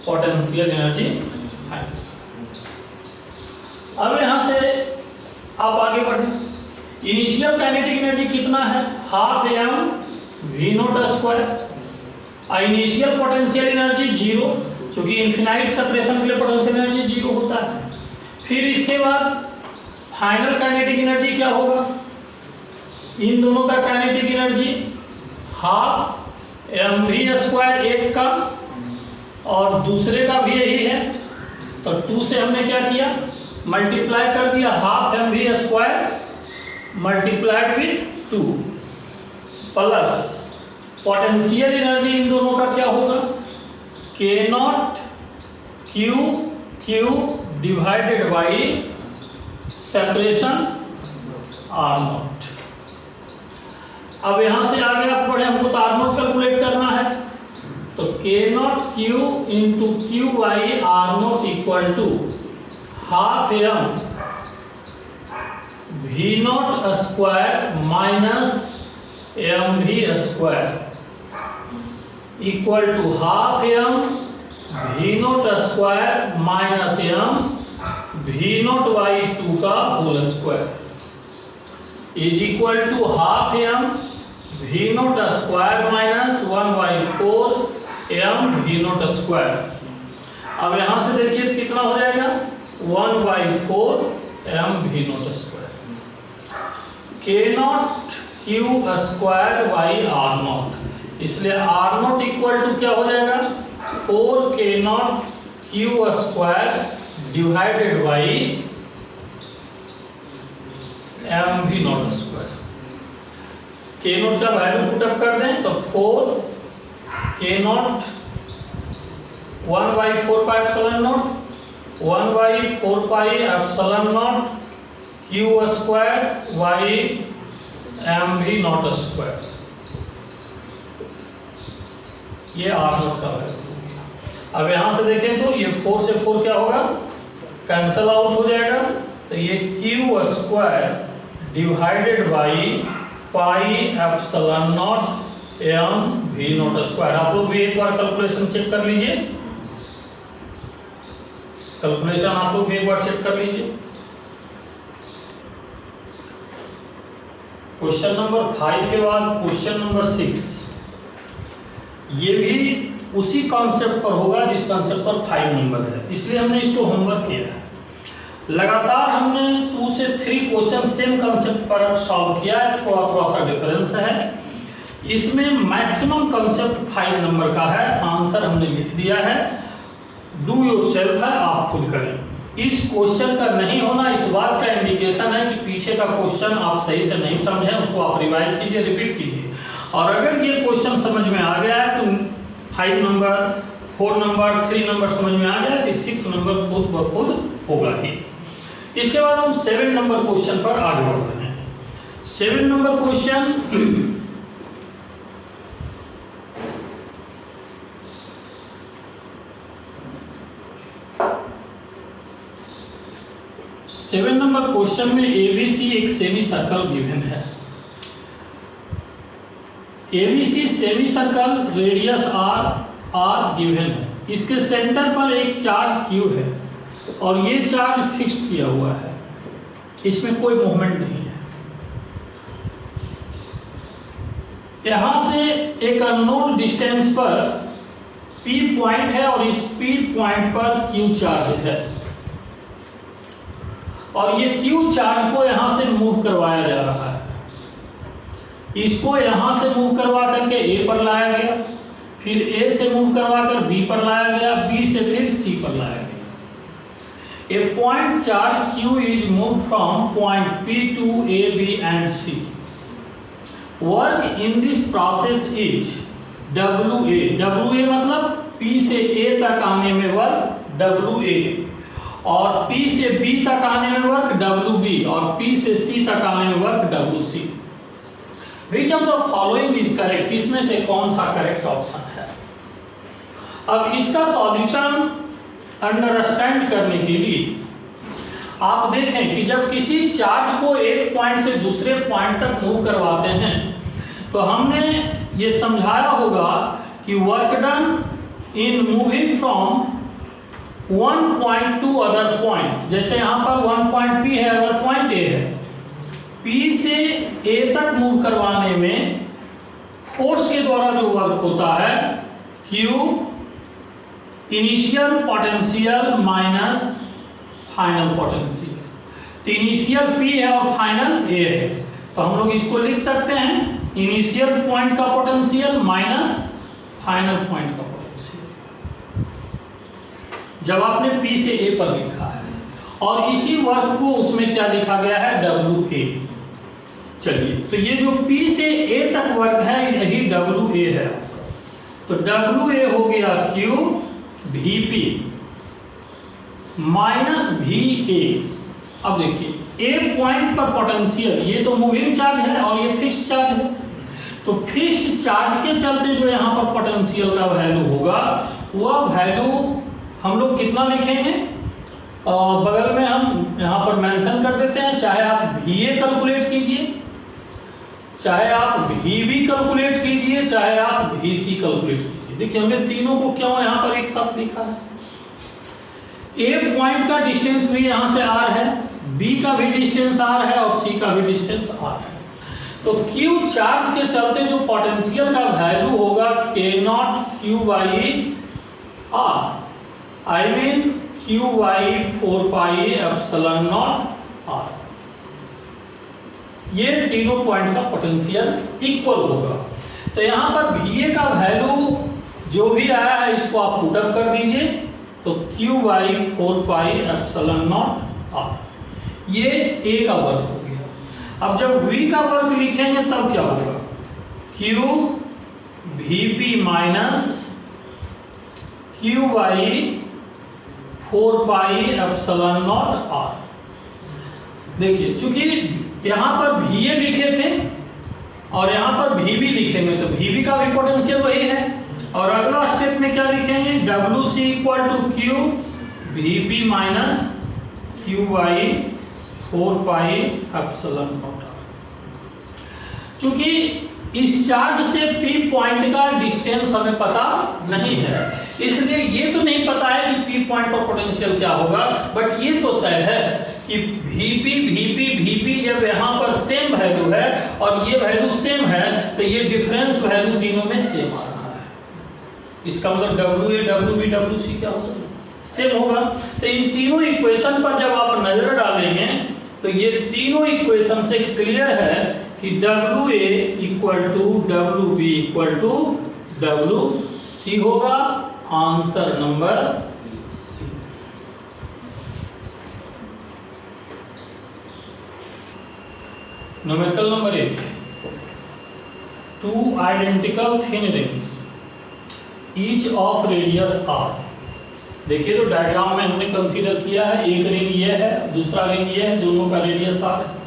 potential energy final. अब यहाँ से आप आगे बढ़े। इनिशियल काइनेटिक एनर्जी कितना है? Half m v naught square. Initial potential energy zero, क्योंकि इनफिनाइट सेपरेशन के लिए पोटेंशियल एनर्जी जीरो होता है। फिर इसके बाद फाइनल काइनेटिक एनर्जी क्या होगा? इन दोनों का kinetic energy half mv square एक का और दूसरे का भी यही है तो 2 से हमने क्या किया? मल्टीप्लाई कर दिया। Half mv square multiplied with 2 plus potential energy in दोनों का क्या होगा? k naught q divided by separation r not. अब यहाँ से आगे आप बढ़े, हमको तो r नॉट कैलकुलेट करना है तो k naught q into q by r naught equal to half m v naught square minus mv square equal to half m v naught square minus m v naught by 2 का whole square is equal to half m v naught square minus 1/4 m v naught square. अब यहाँ से देखिए कितना हो जाएगा? 1/4 m v naught square. k naught q square by r not, इसलिए r naught equal to क्या हो जाएगा? 4k naught q square divided by m v naught square. k naught का वैल्यू पुटअप कर दें तो 4k naught 1/4 pi epsilon naught 1/4 pi epsilon naught q square by m v naught square. ये r naught का value. अब यहाँ से देखें तो ये 4 से 4 क्या होगा? कैंसल आउट हो जाएगा, तो ये q square divided by pi epsilon naught m v naught square. आप लोग भी एक बार कैलकुलेशन चेक कर लीजिए, कैलकुलेशन आप लोग भी एक बार चेक कर लीजिए। क्वेश्चन नंबर 5 के बाद क्वेश्चन नंबर 6, ये भी उसी कॉन्सेप्ट पर होगा जिस कॉन्सेप्ट पर 5 नंबर है, इसलिए हमने इसको होमवर्क किया है। लगातार हमने 2 से 3 क्वेश्चन सेम कॉन्सेप्ट पर सॉल्व किया है, थोड़ा सा डिफरेंस है। इसमें मैक्सिमम कॉन्सेप्ट 5 नंबर का है, आंसर हमने लिख दिया है, डू योरसेल्फ है, आप खुद करें। इस क्वेश्चन का नहीं होना इस बात का इंडिकेशन है कि पीछे का क्वेश्चन आप सही से नहीं समझे, उसको आप रिवाइज कीजिए, रिपीट कीजिए। और अगर ये क्वेश्चन समझ में आ गया है तो 5 नंबर, 4 नंबर, 3 नंबर समझ में आ जाए तो 6 नंबर खुद ब खुद होगा ही। इसके बाद हम 7 नंबर क्वेश्चन पर आगे बढ़ रहे हैं। 7 नंबर क्वेश्चन 7 नंबर क्वेश्चन में ABC एक सेमी सर्कल गिवन है। ABC semi circle radius R given है। इसके सेंटर पर एक चार्ज Q है और ये चार्ज फिक्स्ड किया हुआ है, इसमें कोई मूवमेंट नहीं है। यहां से एक अननोन डिस्टेंस पर P पॉइंट है और इस P पॉइंट पर Q चार्ज है और ये Q चार्ज को यहां से मूव करवाया जा रहा है। इसको यहां से मूव करवा करके A पर लाया गया, फिर A से मूव करवा कर B पर लाया गया, B से फिर C पर लाया गया। A point charge Q is moved from point P to A, B and C. Work in this process is WA. WA मतलब P से A तक आने में वर्क WA और P से B तक आने में वर्क WB और P से C तक आने में work WC। Which of the following is correct? इसमें से कौन सा करेक्ट ऑप्शन है? अब इसका सॉल्यूशन अंडरस्टैंड करने के लिए आप देखें कि जब किसी चार्ज को एक पॉइंट से दूसरे पॉइंट तक मूव करवाते हैं तो हमने ये समझाया होगा कि work done in moving from one point two other point. जैसे यहाँ पर वन पॉइंट P है, अदर पॉइंट A है, P से A तक मूव करवाने में फोर्स के द्वारा जो वर्क होता है Q initial potential minus final potential. तो इनिशियल P है और फाइनल A है, तो हम लोग इसको लिख सकते हैं इनिशियल पॉइंट का पोटेंशियल माइनस फाइनल पॉइंट का पोटेंशियल, जब आपने P से A पर लिखा है। और इसी वर्क को उसमें क्या लिखा गया है WA। चलिए, तो ये जो P से A तक वर्क है यही WA है, तो WA हो गया Q VP माइनस VA। अब देखिए A पॉइंट पर पोटेंशियल, ये तो मूविंग चार्ज है और ये फिक्स्ड चार्ज है, तो फिक्स्ड चार्ज के चलते जो यहाँ पर पोटेंशियल का वैल्यू होगा वह वैल्यू हम लोग कितना लिखेंगे, बगल में हम यहाँ पर मेंशन कर देते हैं। चाहे आप VA कैलकुलेट कीजिए, चाहे आप VB कैलकुलेट कीजिए, चाहे आप VC कैलकुलेट कीजिए। देखिए हमने तीनों को क्यों यहाँ पर एक साथ लिखा है। A पॉइंट का डिस्टेंस भी यहाँ से R है, B का भी डिस्टेंस R है और C का भी डिस्टेंस R है। तो Q चार्ज के चलते जो पोटेंशियल का वैल्यू होगा K0 Q by R, I mean Q by 4 pi epsilon not R। ये तीनों पॉइंट का पोटेंशियल इक्वल होगा। तो यहाँ पर VA का वैल्यू जो भी आया है इसको आप पुट अप कर दीजिए, तो Q by 4 pi epsilon not R, ये A का वर्क हो गया। अब जब V का वर्क लिखेंगे तब क्या होगा, Q VP minus Q by 4 pi epsilon not R। देखिए चूंकि यहाँ पर VA लिखे थे और यहाँ पर VB लिखेंगे तो VB का भी पोटेंशियल वही है, और अगला स्टेप में क्या लिखेंगे WC equal to Q VP minus q by 4 pi epsilon naught. चूंकि इस चार्ज से पी पॉइंट का डिस्टेंस हमें पता नहीं है, इसलिए ये तो नहीं पता है कि पी पॉइंट पर पोटेंशियल क्या होगा, बट ये तो तय है कि वीपी जब यहाँ पर सेम वैल्यू है और ये वैल्यू सेम है तो ये डिफरेंस वैल्यू तीनों में सेम आ रहा है। इसका मतलब WA WB WC क्या होगा, सेम होगा। तो इन तीनों इक्वेशन पर जब आप नजर डालेंगे तो ये तीनों इक्वेशन से क्लियर है कि WA equal to WB equal to WC होगा। Answer number C. Numerical number 8, 2 identical thin rings each of radius r। देखिए तो डायग्राम में हमने कंसीडर किया है, एक रिंग ये है, दूसरा रिंग ये है, दोनों का रेडियस r है।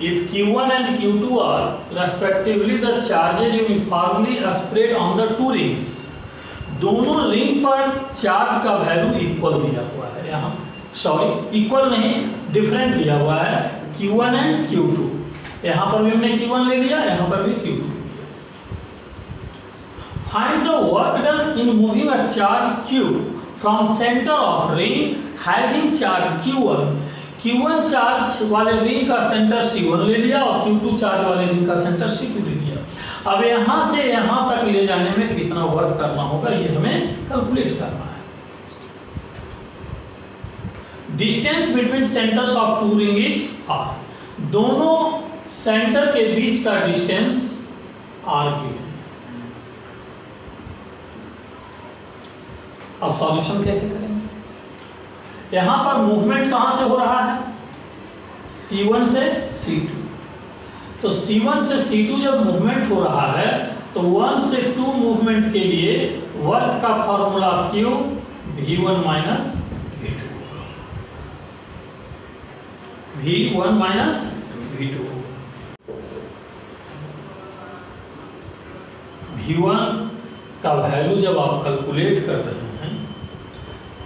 If Q1 and Q2 are respectively the charges uniformly spread on the two rings, दोनों रिंग पर चार्ज का वैल्यू इक्वल दिया हुआ है, यहाँ सॉरी इक्वल नहीं डिफरेंट दिया हुआ है, Q1 एंड Q2। यहाँ पर भी हमने Q1 ले लिया, यहाँ पर भी Q2। Find the work done in moving a charge Q from center of ring having charge Q1। Q1 charge वाले रिंग का सेंटर C1 ले लिया और Q2 चार्ज वाले रिंग का सेंटर C2 ले लिया। अब यहाँ से यहाँ तक ले जाने में कितना वर्क करना होगा ये हमें कैलकुलेट करना है। Distance between centres of two ring is r। दोनों सेंटर के बीच का डिस्टेंस r की। अब सॉल्यूशन कैसे करेंगे? यहां पर मूवमेंट कहां से हो रहा है? C1 से C2। तो C1 से C2 जब मूवमेंट हो रहा है तो 1 से 2 मूवमेंट के लिए वर्क का formula Q V1 minus V1 minus V2। V1 का वैल्यू जब आप कैलकुलेट कर रहे हैं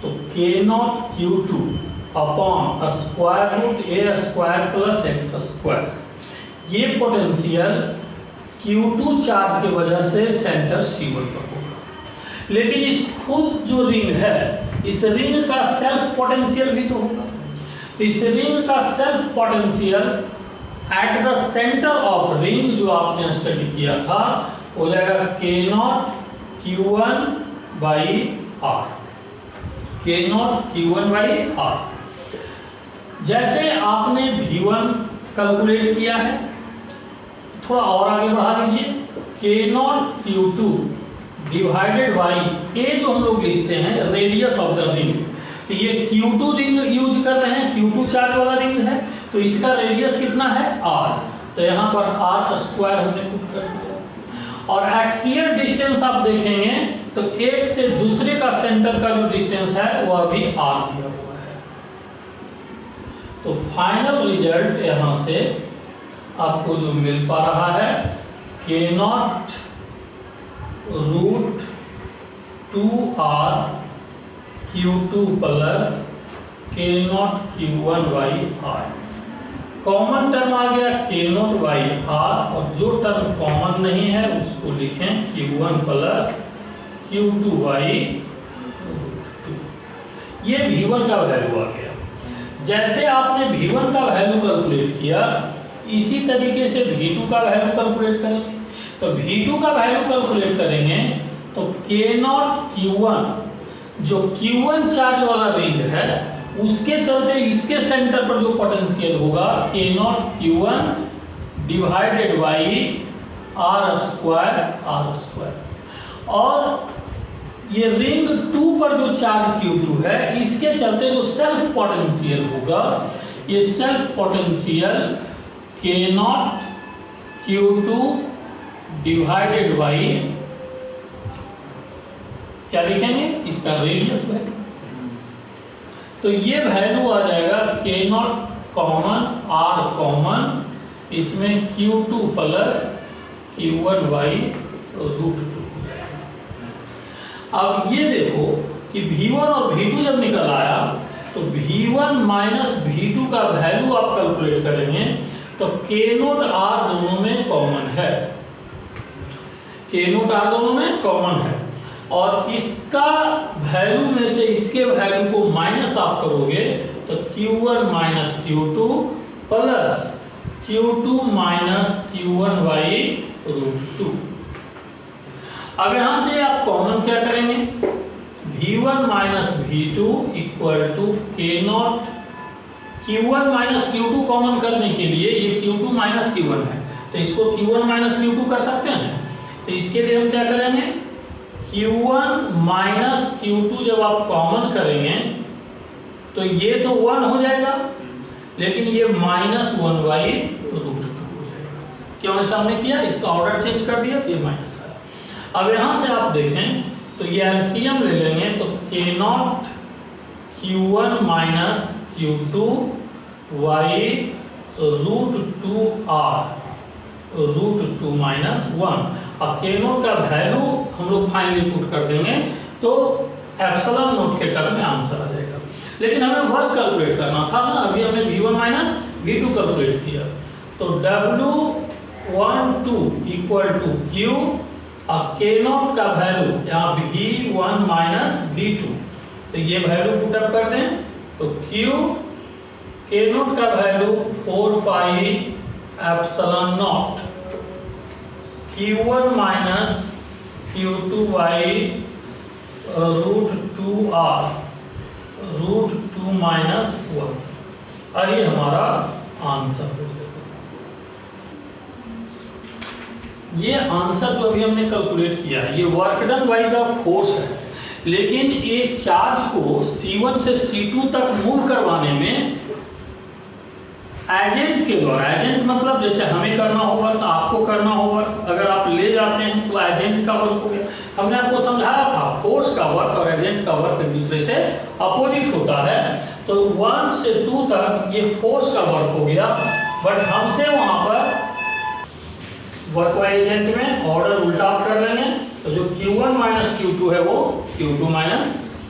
तो K0 Q2 upon square root A square plus X square, ये पोटेंशियल Q2 चार्ज के वजह से सेंटर C1 पर होगा। लेकिन इस खुद जो रिंग है, इस रिंग का सेल्फ पोटेंशियल भी तो होगा। तो इस रिंग का self potential at the centre of ring जो आपने स्टडी किया था हो जाएगा K0 Q1 by R। K0 Q1 by R। जैसे आपने V1 कैलकुलेट किया है, थोड़ा और आगे बढ़ा लीजिए। K0 Q2 divided by A जो हम लोग लिखते हैं रेडियस ऑफ द रिंग। तो ये Q2 रिंग यूज कर रहे हैं, Q2 चार्ज वाला रिंग है, तो इसका रेडियस कितना है R। तो यहाँ पर R स्क्वायर हमने पुट कर दिया। और एक्सियल डिस्टेंस आप देखेंगे तो एक से दूसरे का सेंटर का जो डिस्टेंस है वह भी R दिया हुआ है। तो फाइनल रिजल्ट यहाँ से आपको जो मिल पा रहा है K0 रूट 2R Q2 plus K0 Q1 by R। Common term आ गया K0 बाई R, और जो टर्म कॉमन नहीं है उसको लिखें Q1 प्लस Q2 बाई 2। ये V1 का वैल्यू आ गया। जैसे आपने V1 का वैल्यू कैलकुलेट किया, इसी तरीके से V2 का वैल्यू कैलकुलेट करेंगे। तो V2 का वैल्यू कैलकुलेट करेंगे तो K0 Q1 जो Q1 चार्ज वाला रिंग है उसके चलते इसके सेंटर पर जो पोटेंशियल होगा K0 Q1 divided by R square. और ये रिंग 2 पर जो चार्ज Q2 है इसके चलते जो सेल्फ पोटेंशियल होगा, ये self potential K0 Q2 divided by क्या लिखेंगे, इसका रेडियस वैल्यू। तो ये वैल्यू आ जाएगा K0 कॉमन R कॉमन, इसमें Q2 plus Q1 by root 2। अब ये देखो कि V1 और V2 जब निकल आया तो V1 माइनस V2 का वैल्यू आप कैलकुलेट करेंगे तो K नोट R दोनों में कॉमन है, K नोट R दोनों में कॉमन है, और इसका वैल्यू में से इसके वैल्यू को माइनस आप करोगे तो Q1 minus Q2 plus Q2 minus Q1 by √2। अब यहां से आप कॉमन क्या करेंगे, V1 minus V2 equal to K naught, Q1 minus Q2 common करने के लिए ये Q2 माइनस Q1 है तो इसको Q1 माइनस Q2 कर सकते हैं, तो इसके लिए हम क्या करेंगे, Q1 माइनस Q2 जब आप कॉमन करेंगे तो ये तो 1 हो जाएगा, लेकिन ये माइनस 1 बाई √2 हो जाएगा। क्यों ऐसा हमने किया, इसका ऑर्डर चेंज कर दिया तो ये माइनस आया। अब यहाँ से आप देखें तो ये एलसीएम ले लेंगे तो K naught Q1 minus Q2 by √2R √2 minus 1। अब K नोट का वैल्यू हम लोग फाइनली पुट कर देंगे तो एप्सिलॉन नोट के टर्म में आंसर आ जाएगा। लेकिन हमें वर्क कैलकुलेट करना था ना, अभी हमने V1 माइनस V2 कैलकुलेट किया तो W12 इक्वल टू Q, अब K नोट का वैल्यू यहाँ V1 माइनस V2 तो ये वैल्यू पुटअप कर दें तो Q K नोट का value 4 pi epsilon not Q1 minus Q2 by √2R √2 minus 1, और ये हमारा आंसर हो जाएगा। ये आंसर जो अभी हमने कैलकुलेट किया है ये work done by the force है, लेकिन ये चार्ज को C1 से C2 तक मूव करवाने में एजेंट के द्वारा, एजेंट मतलब जैसे हमें करना होगा तो आपको करना होगा, अगर आप ले जाते हैं तो एजेंट का वर्क हो गया। हमने आपको समझाया था फोर्स का वर्क और एजेंट का वर्क एक दूसरे से अपोजिट होता है, तो 1 से 2 तक ये फोर्स का वर्क हो गया, बट हमसे वहां पर वर्क बाय एजेंट में ऑर्डर उल्टा आप कर लेंगे तो जो Q1 माइनस Q2 है वो Q2 माइनस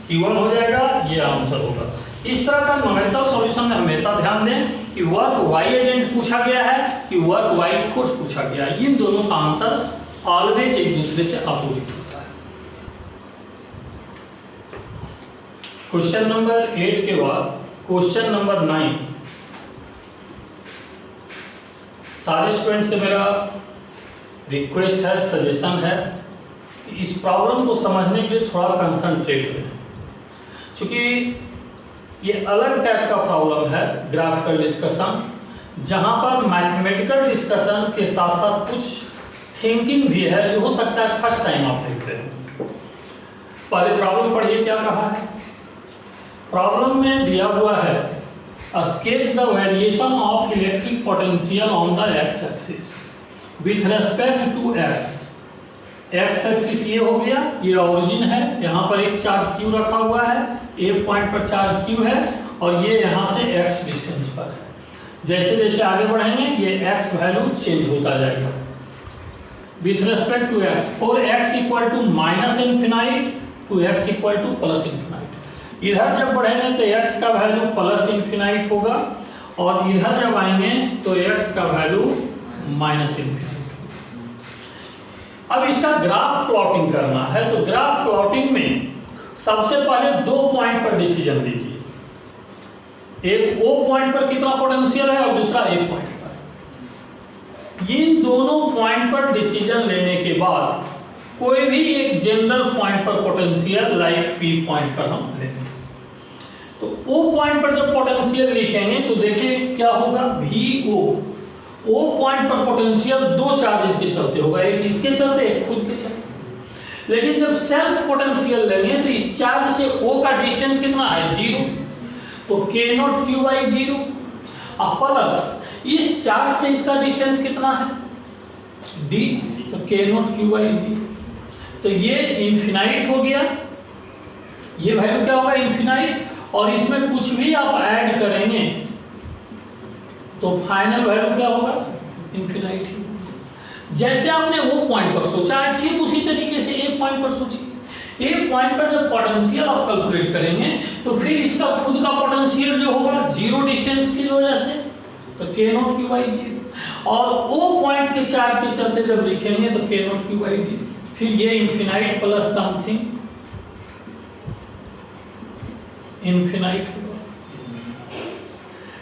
Q1 हो जाएगा, ये आंसर होगा। इस तरह का न्यूमेरिकल सॉल्यूशन में हमेशा ध्यान दें कि वर्क वाई एजेंट पूछा गया है कि वर्क वाई फोर्स पूछा गया है, इन दोनों का आंसर ऑलवेज एक दूसरे से अपोजिट होता है। क्वेश्चन नंबर 8 के बाद क्वेश्चन नंबर 9, सारे स्टूडेंट से मेरा रिक्वेस्ट है, सजेशन है कि इस प्रॉब्लम को समझने के लिए थोड़ा कंसंट्रेट करें, क्योंकि ये अलग टाइप का प्रॉब्लम है ग्राफिकल डिस्कशन, जहां पर मैथमेटिकल डिस्कशन के साथ साथ कुछ थिंकिंग भी है, जो हो सकता है फर्स्ट टाइम आप देख रहे हैं। पहले प्रॉब्लम पढ़िए क्या कहा है। प्रॉब्लम में दिया हुआ है sketch the variation of electric potential on the x axis with respect to x. X axis ये हो गया, ये ओरिजिन है, यहाँ पर एक चार्ज Q रखा हुआ है, A पॉइंट पर चार्ज Q है और ये यहाँ से x डिस्टेंस पर है। जैसे जैसे आगे बढ़ेंगे ये x वैल्यू चेंज होता जाएगा with respect to x, for x equal to minus infinite to x equal to plus infinite. इधर जब बढ़ेंगे तो x का वैल्यू प्लस इन्फिनाइट होगा और इधर जब आएंगे तो x का वैल्यू माइनस इन्फिनाइट। अब इसका ग्राफ प्लॉटिंग करना है, तो ग्राफ प्लॉटिंग में सबसे पहले 2 पॉइंट पर डिसीजन लीजिए। एक O पॉइंट पर कितना पोटेंशियल है और दूसरा A पॉइंट पर। इन दोनों पॉइंट पर डिसीजन लेने के बाद कोई भी एक जनरल पॉइंट पर पोटेंशियल लाइक P पॉइंट पर हम लेंगे। तो O पॉइंट पर जब पोटेंशियल लिखेंगे तो देखिए क्या होगा, VO। O पॉइंट पर पोटेंशियल 2 चार्जेस के चलते होगा, एक इसके चलते एक खुद के चलते। लेकिन जब सेल्फ पोटेंशियल लेंगे तो इस चार्ज से O का डिस्टेंस कितना है, 0, तो K नॉट Q बाई 0 और प्लस इस चार्ज से इसका डिस्टेंस कितना है, D, तो K naught Q by D। तो ये इन्फिनाइट हो गया, ये वैल्यू क्या होगा, इन्फिनाइट, और इसमें कुछ भी आप ऐड करेंगे तो फाइनल वैल्यू क्या होगा, इन्फिनाइट ही। जैसे आपने O पॉइंट पर सोचा है ठीक उसी तरीके से A पॉइंट पर सोचिए। एक पॉइंट पर जब पोटेंशियल आप कैलकुलेट करेंगे तो फिर इसका खुद का पोटेंशियल जो होगा जीरो डिस्टेंस की वजह से, तो k नॉट क्यू बाई जी, और ओ पॉइंट के चार्ज के चलते जब लिखेंगे तो k not Q by D, फिर ये infinite plus something infinite.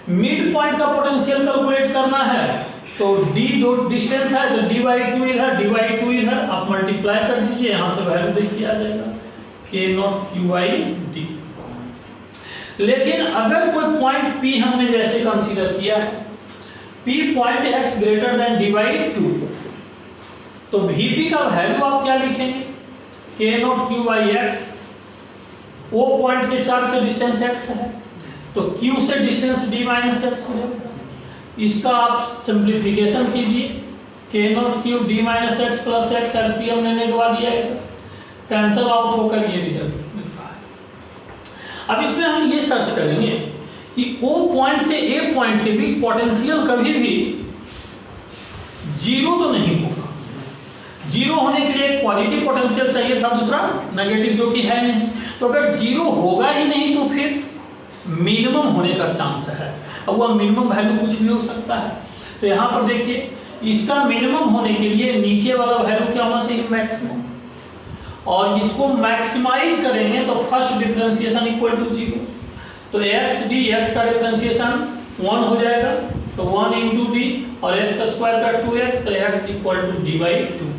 Mid point का पोटेंशियल कैलकुलेट करना है तो d डॉट डिस्टेंस है तो d बाई टू इधर, d बाई टू इधर, आप मल्टीप्लाई कर दीजिए, यहां से वैल्यू देखिए आ जाएगा k not Q by D. लेकिन अगर कोई पॉइंट P हमने जैसे कंसीडर किया है, P point x greater than d by two, तो Vp का वैल्यू आप क्या लिखेंगे, k not Q by x, वो पॉइंट के चार्ज से डिस्टेंस x है तो q से डिस्टेंस d माइनस x हो जाएगा। इसका आप सिंप्लीफिकेशन कीजिए, k not Q d minus x plus x, LCM लेने के बाद ये कैंसल आउट होकर ये रिजल्ट मिलता है। अब इसमें हम ये सर्च करेंगे कि O पॉइंट से A पॉइंट के बीच पोटेंशियल कभी भी जीरो तो नहीं होगा। जीरो होने के लिए एक पॉजिटिव पोटेंशियल चाहिए था, दूसरा नेगेटिव, जो कि है नहीं। तो अगर जीरो होगा ही नहीं तो फिर मिनिमम होने का चांस है। अब वह मिनिमम वैल्यू कुछ भी हो सकता है। तो यहाँ पर देखिए, इसका मिनिमम होने के लिए नीचे वाला वैल्यू क्या होना चाहिए, मैक्सिमम, और इसको मैक्सिमाइज करेंगे तो first differentiation equal to zero, तो एक्स डी, एक्स का डिफरेंशिएशन 1 हो जाएगा, तो 1 इंटू डी, और एक्स स्क्वायर का 2x, तो x equal to D by two.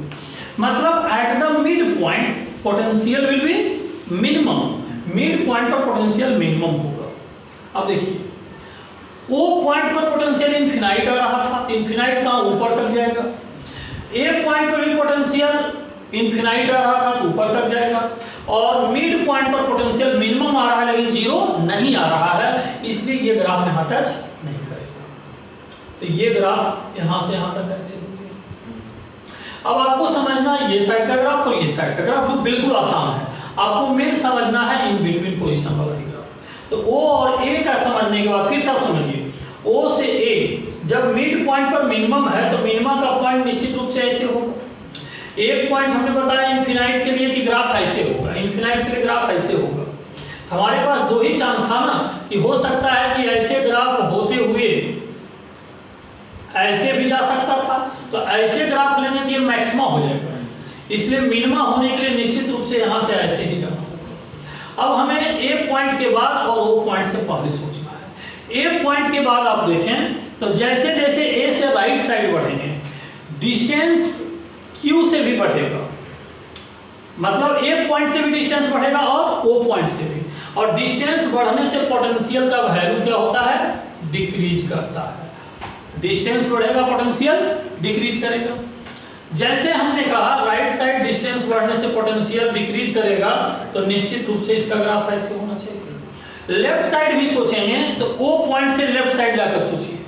मतलब at the mid point potential will be minimum, mid point पर पोटेंशियल मिनिमम होगा। अब देखिए, O पॉइंट पर पोटेंशियल इनफिनाइट आ रहा था, इनफिनाइट कहाँ, ऊपर तक जाएगा। A पॉइंट पर भी पोटेंशियल इनफिनाइट आ रहा था तो ऊपर तक जाएगा, और मिड पॉइंट पर पोटेंशियल मिनिमम आ रहा है लेकिन जीरो नहीं आ रहा है, इसलिए ये ग्राफ यहाँ टच नहीं करेगा। तो ये ग्राफ यहाँ से यहाँ तक ऐसे हो गया। अब आपको समझना है ये साइड का ग्राफ और ये साइड का ग्राफ, जो बिल्कुल आसान है। आपको मेन समझना है इन बिटवीन पोजीशन वाला ग्राफ। तो O और A का समझने के बाद फिर सब समझिए, O से A जब मिड पॉइंट पर मिनिमम है तो मिनिमम का पॉइंट निश्चित रूप से ऐसे होगा। एक पॉइंट हमने बताया इनफिनाइट के लिए कि ग्राफ ऐसे होगा, इनफिनाइट के लिए ग्राफ ऐसे होगा। हमारे पास दो ही चांस था ना, कि हो सकता है कि ऐसे ग्राफ होते हुए ऐसे भी जा सकता था, तो ऐसे ग्राफ लेने के लिए मैक्सिमा हो जाएगा, इसलिए मिनिमा होने के लिए निश्चित रूप से यहाँ से ऐसे ही जाना होगा। अब हमें ए पॉइंट के बाद और ओ पॉइंट से पहले सोचना है। ए पॉइंट के बाद आप देखें तो जैसे जैसे ए से राइट साइड बढ़ेंगे डिस्टेंस क्यू से भी बढ़ेगा, मतलब ए पॉइंट से भी डिस्टेंस बढ़ेगा और ओ पॉइंट से भी, और डिस्टेंस बढ़ने से पोटेंशियल का वैल्यू क्या होता है, डिक्रीज करता है। डिस्टेंस बढ़ेगा पोटेंशियल डिक्रीज करेगा। जैसे हमने कहा राइट साइड डिस्टेंस बढ़ने से पोटेंशियल डिक्रीज करेगा, तो निश्चित रूप से इसका ग्राफ ऐसे होना चाहिए। लेफ्ट साइड भी सोचेंगे तो ओ पॉइंट से लेफ्ट साइड जाकर सोचिए,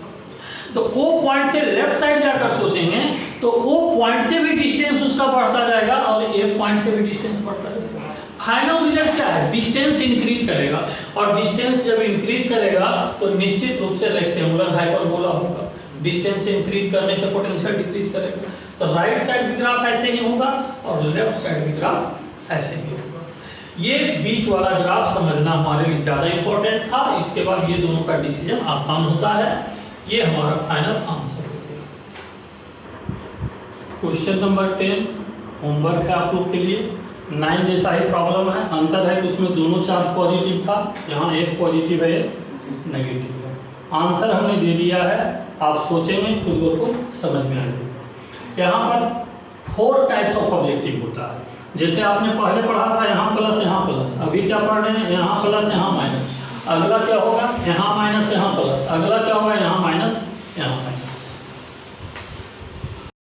तो ओ पॉइंट से लेफ्ट साइड जाकर सोचेंगे तो ओ पॉइंट से भी डिस्टेंस उसका बढ़ता जाएगा और ए पॉइंट से भी डिस्टेंस बढ़ता जाएगा। फाइनल रिजल्ट क्या है, डिस्टेंस इंक्रीज करेगा, और डिस्टेंस जब इंक्रीज करेगा तो निश्चित रूप से रेक्टेंगुलर हाइपरबोला होगा। डिस्टेंस इंक्रीज करने से पोटेंशियल डिक्रीज करेगा, तो राइट साइड भी ग्राफ ऐसे ही होगा और लेफ्ट साइड भी ग्राफ ऐसे ही होगा। ये बीच वाला ग्राफ समझना हमारे लिए ज़्यादा इंपॉर्टेंट था, इसके बाद ये दोनों का डिसीजन आसान होता है। ये हमारा फाइनल आंसर हो गया। क्वेश्चन नंबर 10 होमवर्क है आप लोग के लिए। 9 जैसा ही प्रॉब्लम है, अंतर है कि उसमें दोनों चार्ज पॉजिटिव था, यहाँ एक पॉजिटिव है नेगेटिव है। आंसर हमने दे दिया है, आप सोचेंगे खुद को समझ में आएगा। यहाँ पर 4 टाइप्स ऑफ ऑब्जेक्टिव होता है। जैसे आपने पहले पढ़ा था यहाँ प्लस यहाँ प्लस, अभी क्या पढ़ रहे हैं यहाँ प्लस यहाँ माइनस, अगला क्या होगा यहाँ माइनस यहाँ प्लस, अगला क्या होगा यहाँ माइनस यहाँ माइनस।